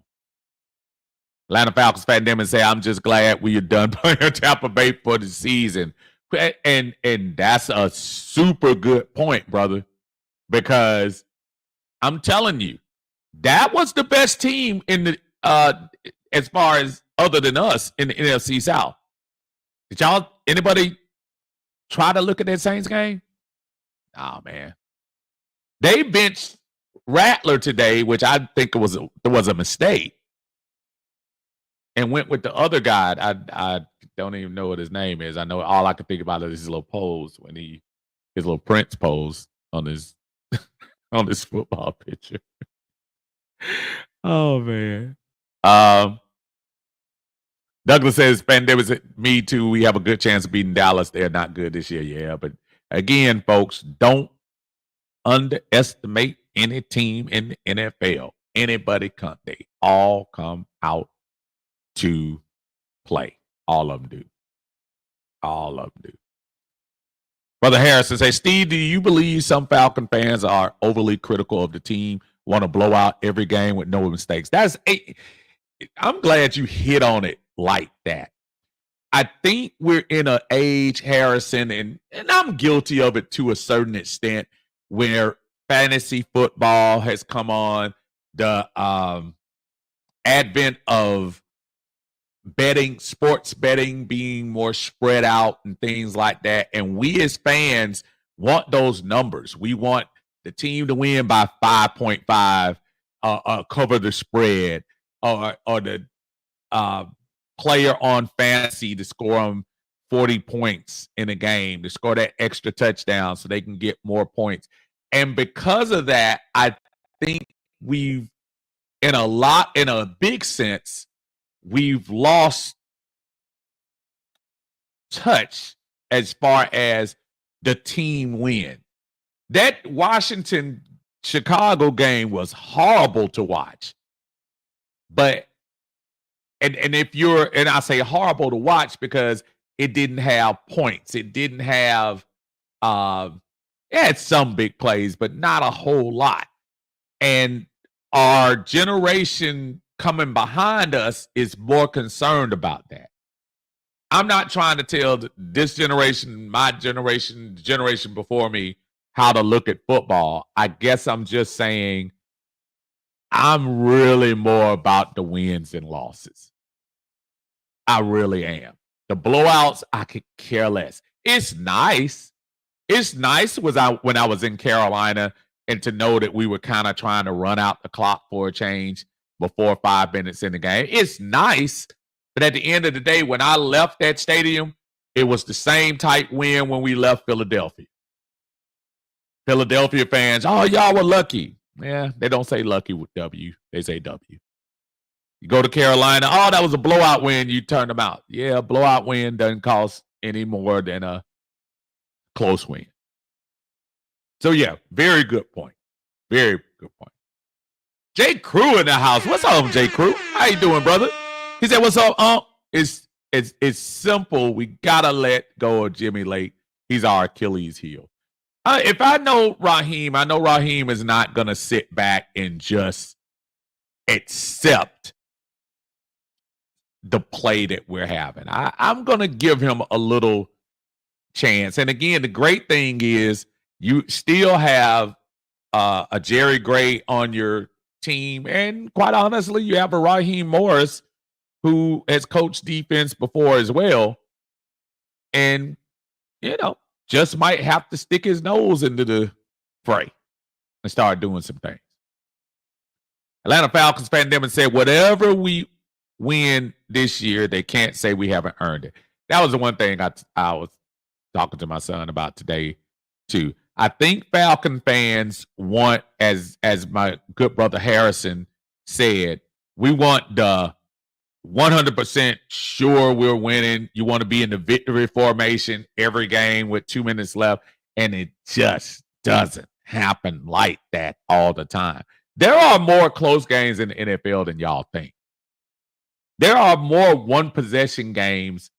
Atlanta Falcons fan them and say, I'm just glad we are done playing Tampa Bay for the season. And that's a super good point, brother, because I'm telling you, that was the best team in the as far as other than us in the NFC South. Did anybody try to look at that Saints game? Oh, man. They benched Rattler today, which I think was a mistake, and went with the other guy. I don't even know what his name is. I know all I can think about is his little pose his little Prince pose on his on this football picture. Oh, man. Douglas says, pandemic, me too. We have a good chance of beating Dallas. They're not good this year. Yeah, but again, folks, don't underestimate any team in the NFL. Anybody come. They all come out to play. All of them do. All of them do. Brother Harrison says, Steve, do you believe some Falcon fans are overly critical of the team, want to blow out every game with no mistakes? I'm glad you hit on it like that. I think we're in an age, Harrison, and I'm guilty of it to a certain extent, where fantasy football has come on, the advent of sports betting being more spread out and things like that. And we as fans want those numbers. We want the team to win by 5.5, cover the spread, or the player on fantasy to score them 40 points in a game, to score that extra touchdown so they can get more points. And because of that, I think we've, in a big sense, we've lost touch as far as the team win. That Washington-Chicago game was horrible to watch. But and I say horrible to watch because it didn't have points. It didn't have it had some big plays, but not a whole lot. And our generation coming behind us is more concerned about that. I'm not trying to tell this generation, my generation, the generation before me, how to look at football. I guess I'm just saying I'm really more about the wins and losses. I really am. The blowouts, I could care less. It's nice. It's nice when I was in Carolina and to know that we were kind of trying to run out the clock for a change before 5 minutes in the game. It's nice, but at the end of the day, when I left that stadium, it was the same type win when we left Philadelphia. Philadelphia fans, oh, y'all were lucky. Yeah, they don't say lucky with W. They say W. You go to Carolina, oh, that was a blowout win. You turn them out. Yeah, a blowout win doesn't cost any more than a close win. So, yeah, very good point. Very good point. J. Crew in the house. What's up, J. Crew? How you doing, brother? He said, what's up, It's simple. We got to let go of Jimmy Lake. He's our Achilles heel. If I know Raheem is not going to sit back and just accept the play that we're having. I'm going to give him a little chance. And again, the great thing is you still have a Jerry Gray on your team. And quite honestly, you have a Raheem Morris who has coached defense before as well. And, just might have to stick his nose into the fray and start doing some things. Atlanta Falcons pandemic said, whatever we win this year, they can't say we haven't earned it. That was the one thing I was talking to my son about today, too. I think Falcon fans want, as my good brother Harrison said, we want the 100% sure we're winning. You want to be in the victory formation every game with 2 minutes left, and it just doesn't happen like that all the time. There are more close games in the NFL than y'all think. There are more one-possession games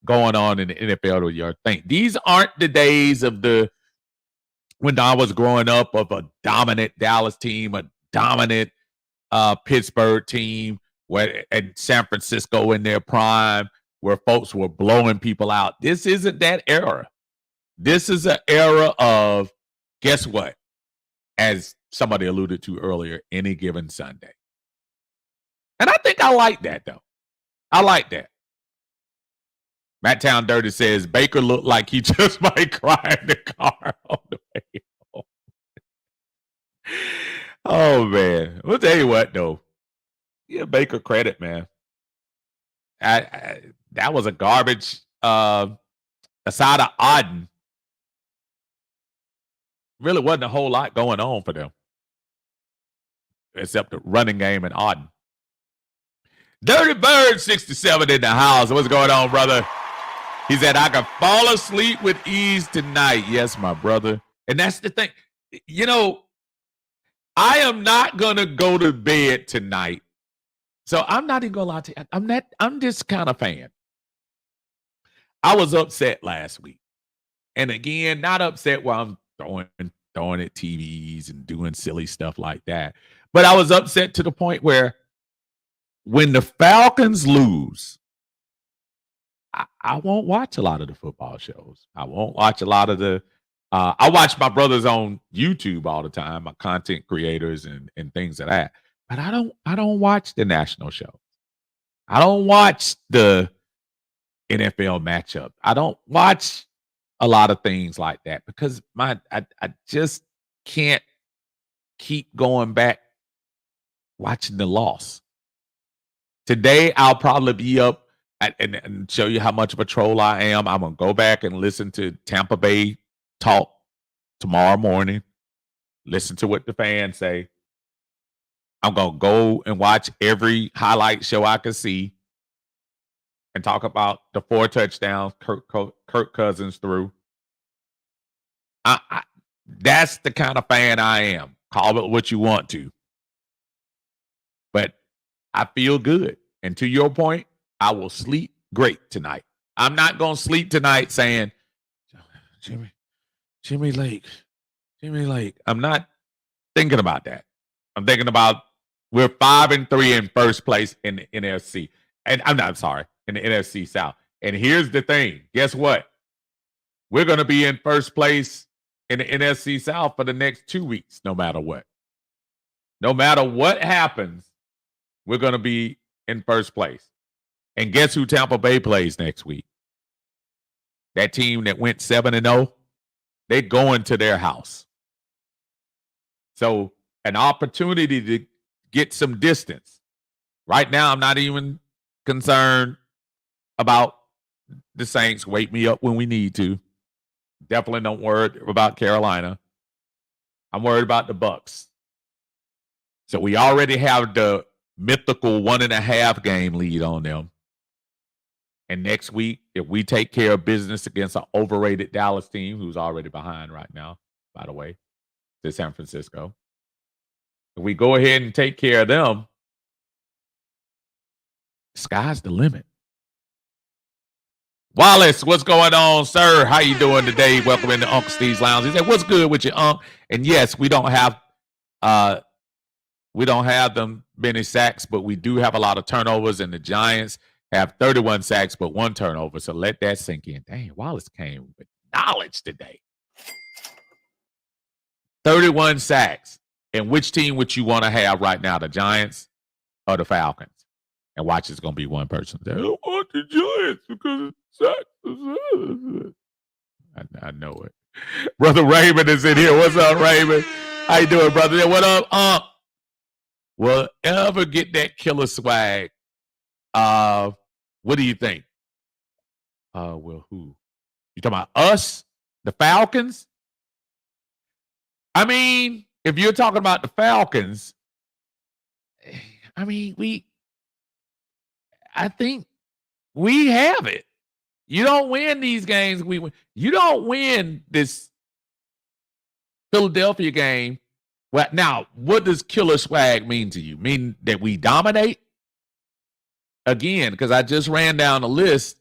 going on in the NFL than y'all think. These aren't the days of when I was growing up, of a dominant Dallas team, a dominant Pittsburgh team, and San Francisco in their prime, where folks were blowing people out. This isn't that era. This is an era of, guess what? As somebody alluded to earlier, any given Sunday. And I think I like that, though. I like that. Matt Town Dirty says Baker looked like he just might cry in the car on the way home. Oh, man. We'll tell you what, though. Give Baker credit, man. That was a garbage aside of Auden. Really wasn't a whole lot going on for them. Except the running game and Auden. Dirty Bird 67 in the house. What's going on, brother? He said, I can fall asleep with ease tonight. Yes, my brother. And that's the thing. You know, I am not going to go to bed tonight. So I'm not even going to lie to you. I'm just kind of fan. I was upset last week. And again, not upset while I'm throwing at TVs and doing silly stuff like that. But I was upset to the point where when the Falcons lose, I won't watch a lot of the football shows. I won't watch a lot of the I watch my brothers on YouTube all the time, my content creators and things like that. But I don't watch the national shows. I don't watch the NFL matchup. I don't watch a lot of things like that because I just can't keep going back watching the loss. Today I'll probably be up and show you how much of a troll I am. I'm gonna go back and listen to Tampa Bay talk tomorrow morning. Listen to what the fans say. I'm gonna go and watch every highlight show I can see and talk about the 4 touchdowns Kirk Cousins threw. That's the kind of fan I am. Call it what you want to. But I feel good. And to your point, I will sleep great tonight. I'm not going to sleep tonight saying, Jimmy Lake. I'm not thinking about that. I'm thinking about we're 5-3 in first place in the NFC. And in the NFC South. And here's the thing. Guess what? We're going to be in first place in the NFC South for the next 2 weeks, no matter what. No matter what happens, we're going to be in first place. And guess who Tampa Bay plays next week? That team that went 7-0, they're going to their house. So an opportunity to get some distance. Right now, I'm not even concerned about the Saints. Wake me up when we need to. Definitely don't worry about Carolina. I'm worried about the Bucs. So we already have the mythical 1.5 game lead on them. And next week, if we take care of business against an overrated Dallas team, who's already behind right now, by the way, to San Francisco, if we go ahead and take care of them, sky's the limit. Wallace, what's going on, sir? How you doing today? Welcome into Uncle Steve's Lounge. He said, "What's good with you, Unc?" And yes, we don't have them many sacks, but we do have a lot of turnovers, and the Giants have 31 sacks, but 1 turnover. So let that sink in. Dang, Wallace came with knowledge today. 31 sacks. And which team would you want to have right now, the Giants or the Falcons? And watch, it's going to be one person. I don't want the Giants because it's sacks. I know it. Brother Raymond is in here. What's up, Raymond? How you doing, brother? What up, Will ever get that killer swag? What do you think? Well, who? You talking about us? The Falcons? I mean, if you're talking about the Falcons, I mean, I think we have it. You don't win these games, we win. You don't win this Philadelphia game. Well, now, what does killer swag mean to you? Mean that we dominate? Again, because I just ran down the list,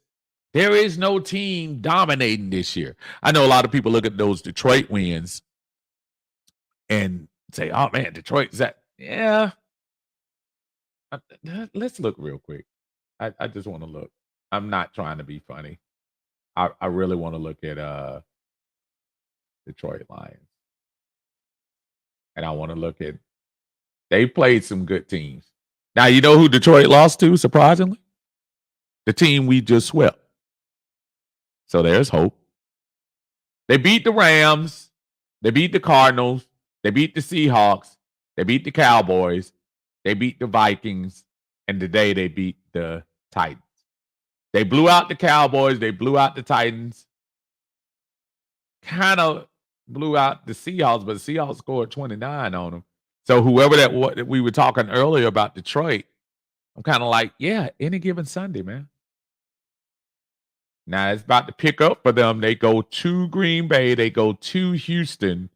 there is no team dominating this year. I know a lot of people look at those Detroit wins and say, "Oh man, Detroit is that?" Yeah. Let's look real quick. I just want to look. I'm not trying to be funny. I really want to look at Detroit Lions, and I want to look at. They played some good teams. Now, you know who Detroit lost to, surprisingly? The team we just swept. So there's hope. They beat the Rams. They beat the Cardinals. They beat the Seahawks. They beat the Cowboys. They beat the Vikings. And today they beat the Titans. They blew out the Cowboys. They blew out the Titans. Kind of blew out the Seahawks, but the Seahawks scored 29 on them. So whoever that what we were talking earlier about Detroit, I'm kind of like, yeah, any given Sunday, man. Now it's about to pick up for them. They go to Green Bay. They go to Houston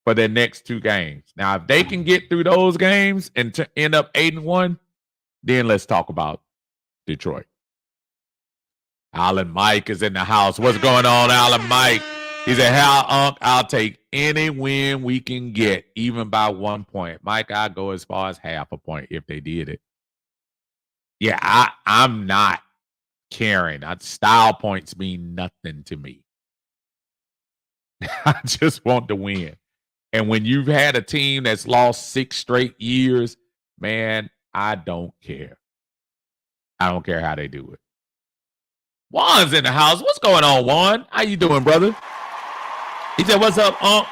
for their next 2 games. Now, if they can get through those games and to end up 8-1, then let's talk about Detroit. Alan Mike is in the house. What's going on, Alan Mike? He said, Hal, I'll take any win we can get, even by 1 point. Mike, I'll go as far as half a point if they did it. Yeah, I'm not caring. Style points mean nothing to me. I just want to win. And when you've had a team that's lost 6 straight years, man, I don't care. I don't care how they do it. Juan's in the house. What's going on, Juan? How you doing, brother? He said, what's up, Unc?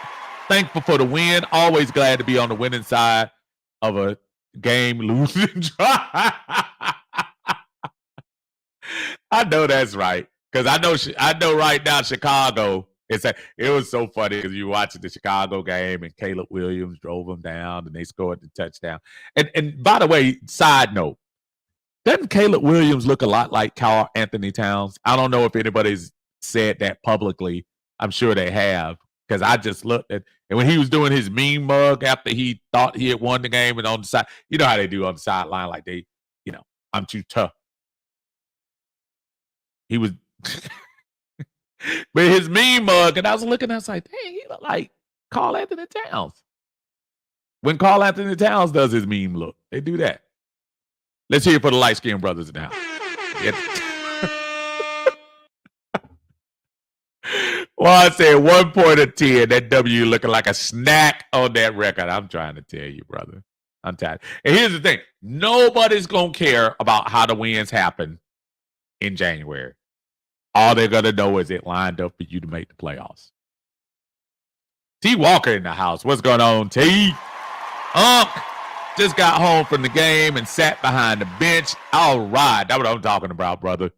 Thankful for the win. Always glad to be on the winning side of a game losing drive. I know that's right. Because I know right now Chicago, it was so funny because you were watching the Chicago game and Caleb Williams drove them down and they scored the touchdown. And by the way, side note, doesn't Caleb Williams look a lot like Karl Anthony Towns? I don't know if anybody's said that publicly. I'm sure they have, because I just looked at, and when he was doing his mean mug after he thought he had won the game and on the side, you know how they do on the sideline, like they, I'm too tough. He was, but his mean mug, and I was looking, I was like, dang, he look like Karl Anthony Towns. When Karl Anthony Towns does his meme look, they do that. Let's hear it for the light-skinned brothers now. Well, I said 1 point of 10. That W looking like a snack on that record. I'm trying to tell you, brother. I'm tired. And here's the thing. Nobody's going to care about how the wins happen in January. All they're going to know is it lined up for you to make the playoffs. T. Walker in the house. What's going on, T? Just got home from the game and sat behind the bench. All right. That's what I'm talking about, brother.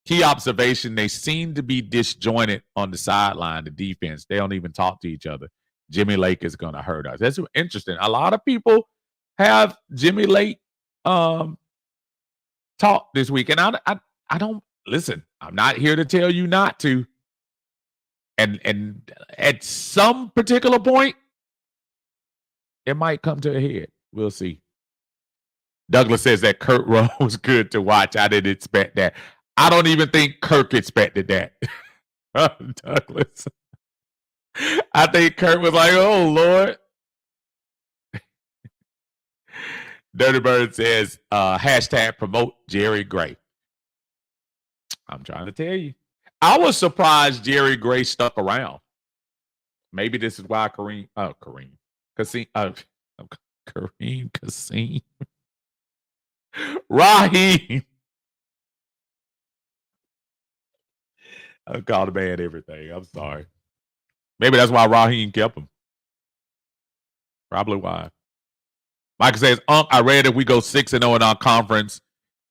Key observation, they seem to be disjointed on the sideline, the defense. They don't even talk to each other. Jimmy Lake is going to hurt us. That's interesting. A lot of people have Jimmy Lake talk this week. And I don't, listen, I'm not here to tell you not to. And at some particular point, it might come to a head. We'll see. Douglas says that Kurt Rowe was good to watch. I didn't expect that. I don't even think Kirk expected that. Douglas. I think Kurt was like, oh, Lord. Dirty Bird says, hashtag promote Jerry Gray. I'm trying to tell you. I was surprised Jerry Gray stuck around. Maybe this is why Kareem Kassim. Raheem. I called the man everything. I'm sorry. Maybe that's why Raheem kept him. Probably why. Michael says, I read if we go 6-0 in our conference,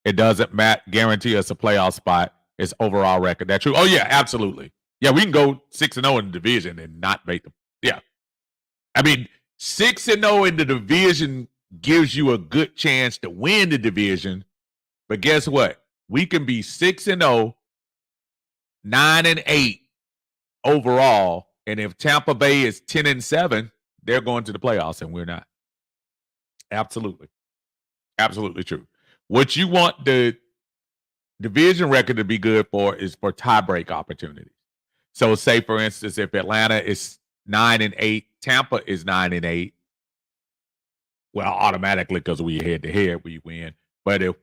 it doesn't guarantee us a playoff spot. It's overall record. That's true. Oh, yeah, absolutely. Yeah, we can go 6-0 in the division and not make the. Yeah. I mean, 6-0 in the division gives you a good chance to win the division. But guess what? We can be 6-0, 9-8 overall. And if Tampa Bay is 10-7, they're going to the playoffs and we're not. Absolutely. Absolutely true. What you want the division record to be good for is for tiebreak opportunities. So say, for instance, if Atlanta is 9-8, Tampa is 9-8, well, automatically because we head-to-head, we win. But if,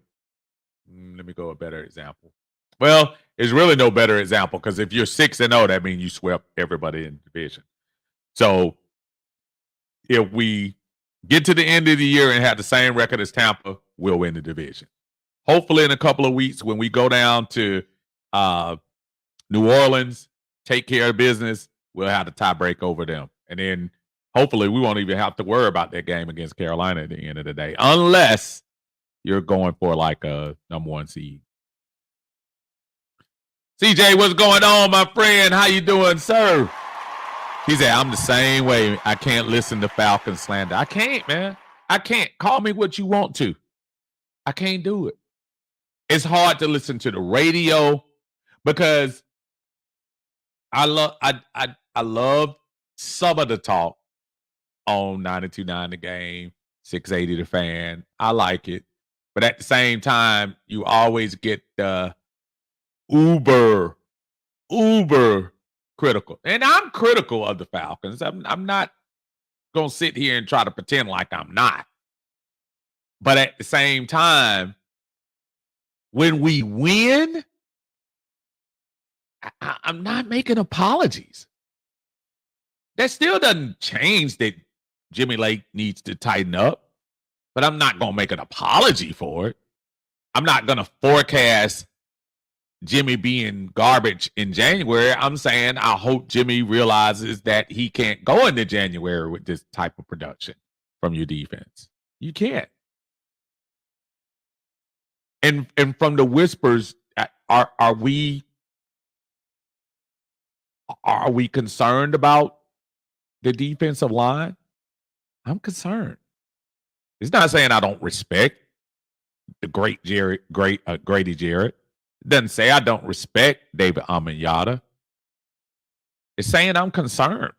let me go a better example. Well, it's really no better example because if you're 6-0, that means you swept everybody in the division. So if we Get to the end of the year and have the same record as Tampa, we'll win the division. Hopefully in a couple of weeks when we go down to New Orleans, take care of business, we'll have the tie break over them. And then hopefully we won't even have to worry about that game against Carolina at the end of the day, unless you're going for like a number 1 seed. CJ, what's going on, my friend? How you doing, sir? He said, I'm the same way. I can't listen to Falcons slander. I can't, man. I can't. Call me what you want to. I can't do it. It's hard to listen to the radio because I love some of the talk on 92.9 The Game, 680 The Fan. I like it. But at the same time, you always get the uber critical. And I'm critical of the Falcons. I'm not going to sit here and try to pretend like I'm not. But at the same time, when we win, I'm not making apologies. That still doesn't change that Jimmy Lake needs to tighten up, but I'm not going to make an apology for it. I'm not going to forecast Jimmy being garbage in January. I'm saying I hope Jimmy realizes that he can't go into January with this type of production from your defense. You can't. And from the whispers, are we concerned about the defensive line? I'm concerned. It's not saying I don't respect the great Grady Jarrett. It doesn't say I don't respect David Amenyata. It's saying I'm concerned.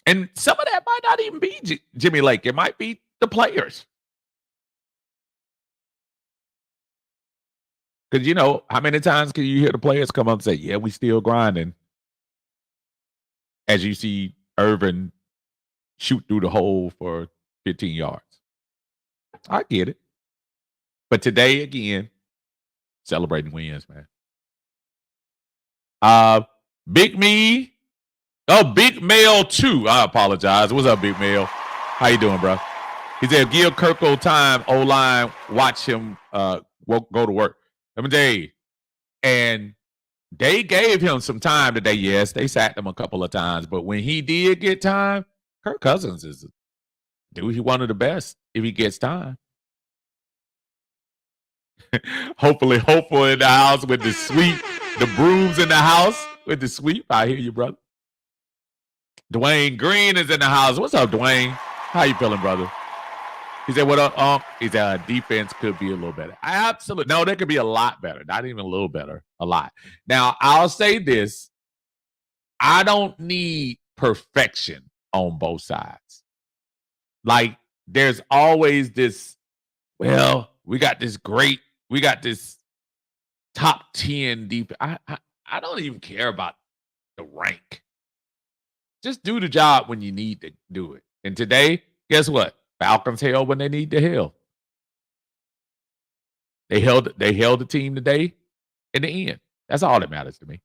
And some of that might not even be Jimmy Lake. It might be the players. Because, you know, how many times can you hear the players come up and say, yeah, we still grinding? As you see Irvin shoot through the hole for 15 yards. I get it. But today, again, celebrating wins, man. Big Me. Oh, Big Mail 2. I apologize. What's up, Big Mail? How you doing, bro? He said, give Kirko time, O-line, watch him go to work. Let me tell you. And they gave him some time today. Yes, they sacked him a couple of times. But when he did get time, Kirk Cousins is one of the best if he gets time. Hopefully in the house with the sweep. The brooms in the house with the sweep. I hear you, brother. Dwayne Green is in the house. What's up, Dwayne? How you feeling, brother? He said, what up, He said, defense could be a little better. Absolutely. No, they could be a lot better. Not even a little better. A lot. Now, I'll say this. I don't need perfection on both sides. Like, there's always this, well, we got this top 10 defense. I don't even care about the rank. Just do the job when you need to do it. And today, guess what? Falcons held when they need to held. They held the team today in the end. That's all that matters to me.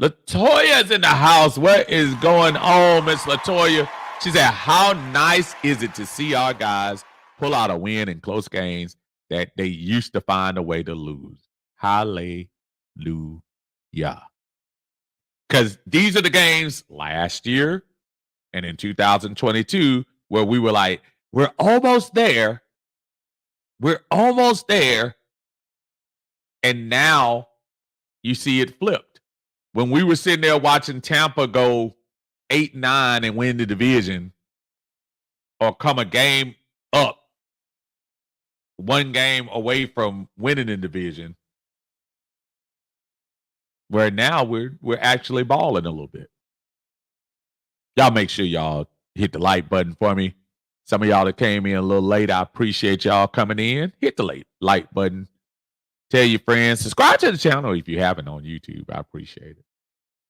Latoya's in the house. What is going on, Miss Latoya? She said, how nice is it to see our guys pull out a win in close games that they used to find a way to lose? Hallelujah. Because these are the games last year and in 2022 where we were like, we're almost there. We're almost there. And now you see it flipped. When we were sitting there watching Tampa go 8-9 and win the division or come a game up, one game away from winning the division, where now we're actually balling a little bit. Y'all make sure y'all hit the like button for me. Some of y'all that came in a little late, I appreciate y'all coming in. Hit the like button. Tell your friends. Subscribe to the channel if you haven't on YouTube. I appreciate it.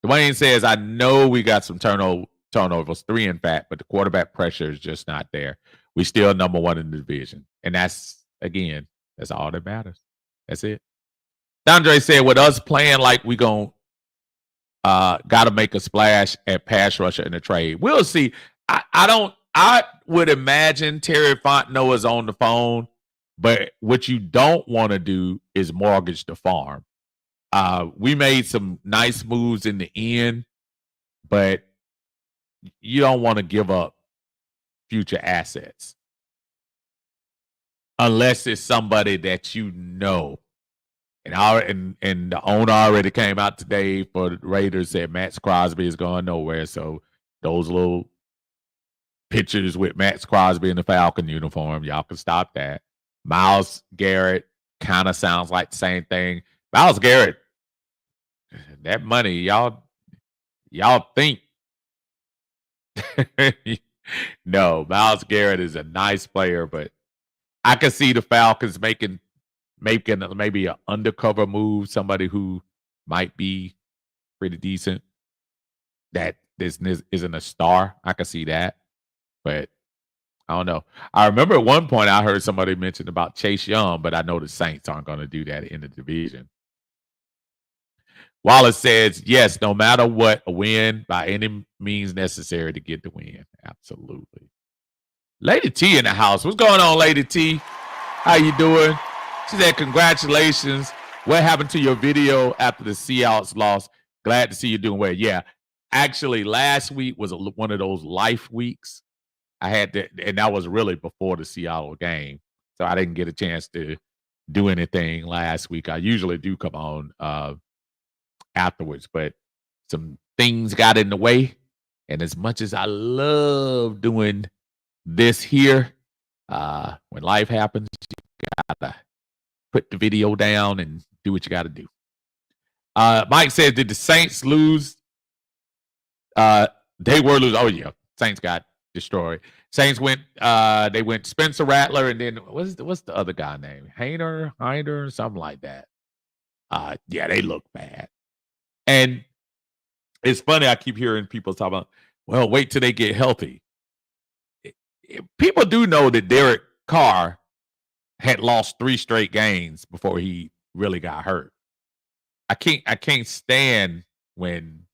Dwayne says, I know we got some turnovers, 3 in fact, but the quarterback pressure is just not there. We still number 1 in the division. And that's all that matters. That's it. Dondre said, with us playing like we going got to make a splash at pass rusher in the trade. We'll see. I would imagine Terry Fontenot is on the phone, but what you don't want to do is mortgage the farm. We made some nice moves in the end, but you don't want to give up future assets unless it's somebody that you know. And the owner already came out today for the Raiders, said Max Crosby is going nowhere. So those little pictures with Max Crosby in the Falcon uniform, y'all can stop that. Myles Garrett kind of sounds like the same thing. Myles Garrett, that money, y'all think. No, Myles Garrett is a nice player, but I can see the Falcons making maybe an undercover move, somebody who might be pretty decent. That this isn't a star. I can see that, but I don't know. I remember at one point I heard somebody mention about Chase Young, but I know the Saints aren't going to do that in the division. Wallace says, yes, no matter what, a win by any means necessary to get the win. Absolutely. Lady T in the house. What's going on, Lady T? How you doing? She said, congratulations. What happened to your video after the Seahawks loss? Glad to see you doing well. Yeah, actually, last week was one of those life weeks. I had to, and that was really before the Seattle game. So I didn't get a chance to do anything last week. I usually do come on afterwards, but some things got in the way. And as much as I love doing this here, when life happens, you gotta put the video down and do what you gotta do. Mike says, did the Saints lose? They were losing. Oh yeah, Saints got destroyed. Saints went. They went Spencer Rattler, and then what's the other guy name? Hinder, something like that. Yeah, they look bad. And it's funny. I keep hearing people talk about, well, wait till they get healthy. People do know that Derek Carr had lost 3 straight games before he really got hurt. I can't stand when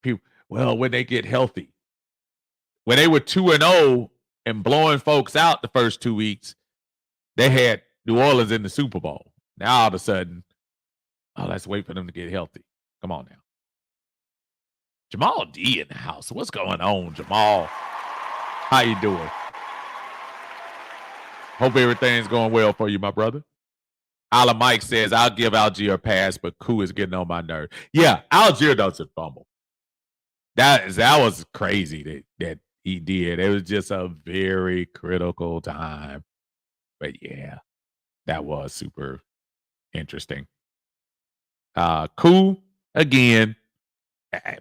people, well, when they get healthy. When they were 2-0 and blowing folks out the first 2 weeks, they had New Orleans in the Super Bowl. Now all of a sudden, oh, let's wait for them to get healthy. Come on now. Jamal D in the house. What's going on, Jamal? How you doing? Hope everything's going well for you, my brother. Ala Mike says, I'll give Algier a pass, but Koo is getting on my nerve. Yeah, Algier doesn't fumble. That was crazy that he did. It was just a very critical time. But yeah, that was super interesting. Koo, again,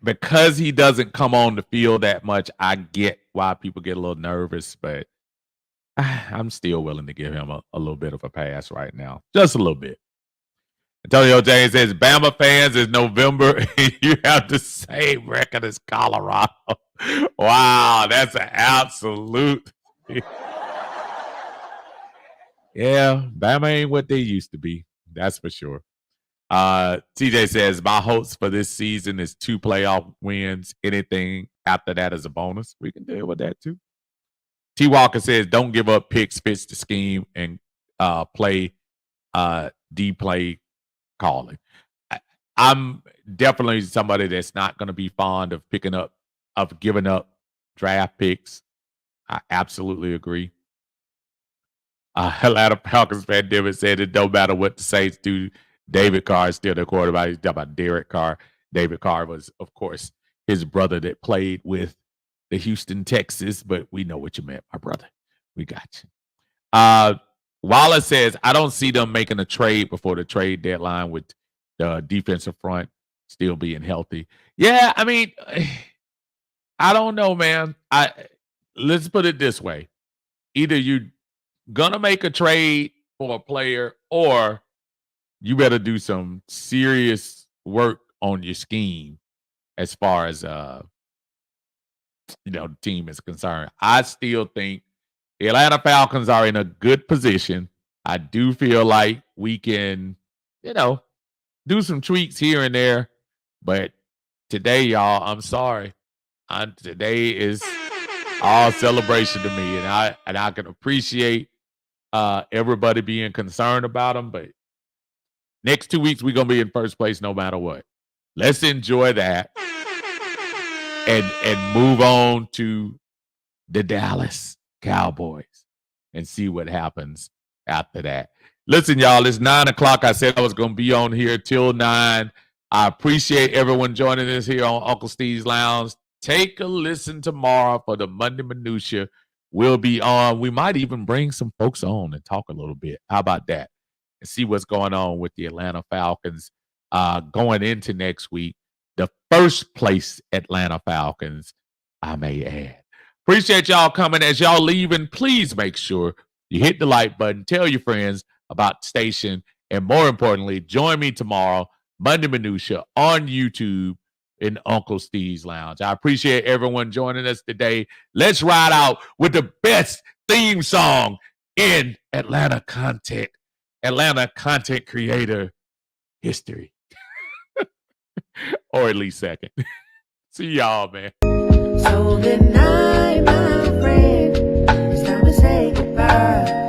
because he doesn't come on the field that much, I get why people get a little nervous, but I'm still willing to give him a little bit of a pass right now. Just a little bit. Antonio James says, Bama fans, is November, and you have the same record as Colorado. Wow, that's an absolute. Yeah, Bama ain't what they used to be. That's for sure. TJ says, my hopes for this season is 2 playoff wins. Anything after that is a bonus. We can deal with that too. T. Walker says, don't give up picks, fits the scheme, and play D-play calling. I'm definitely somebody that's not going to be fond of giving up draft picks. I absolutely agree. A lot of Falcons fan David said it don't matter what the Saints do. David Carr is still the quarterback. He's talking about Derek Carr. David Carr was, of course, his brother that played with the Houston Texans, but we know what you meant, my brother. We got you. Wallace says, I don't see them making a trade before the trade deadline with the defensive front still being healthy. Yeah, I mean, I don't know, man. Let's put it this way. Either you're going to make a trade for a player or you better do some serious work on your scheme as far as the team is concerned. I still think the Atlanta Falcons are in a good position. I do feel like we can, do some tweaks here and there But today, y'all, I'm sorry. Today is all celebration to me, and I can appreciate everybody being concerned about them. But next 2 weeks, we're gonna be in first place no matter what. Let's enjoy that and move on to the Dallas Cowboys and see what happens after that. Listen, y'all, it's 9 o'clock. I said I was going to be on here till 9. I appreciate everyone joining us here on Uncle Steve's Lounge. Take a listen tomorrow for the Monday Minutia. We'll be on. We might even bring some folks on and talk a little bit. How about that? And see what's going on with the Atlanta Falcons going into next week. The first place Atlanta Falcons, I may add. Appreciate y'all coming. As y'all leaving, please make sure you hit the like button, tell your friends about the station, and more importantly, join me tomorrow, Monday Minutia, on YouTube in Uncle Steve's Lounge. I appreciate everyone joining us today. Let's ride out with the best theme song in Atlanta content creator history. Or at least second. See y'all, man. So good night, my friend. It's time to say goodbye.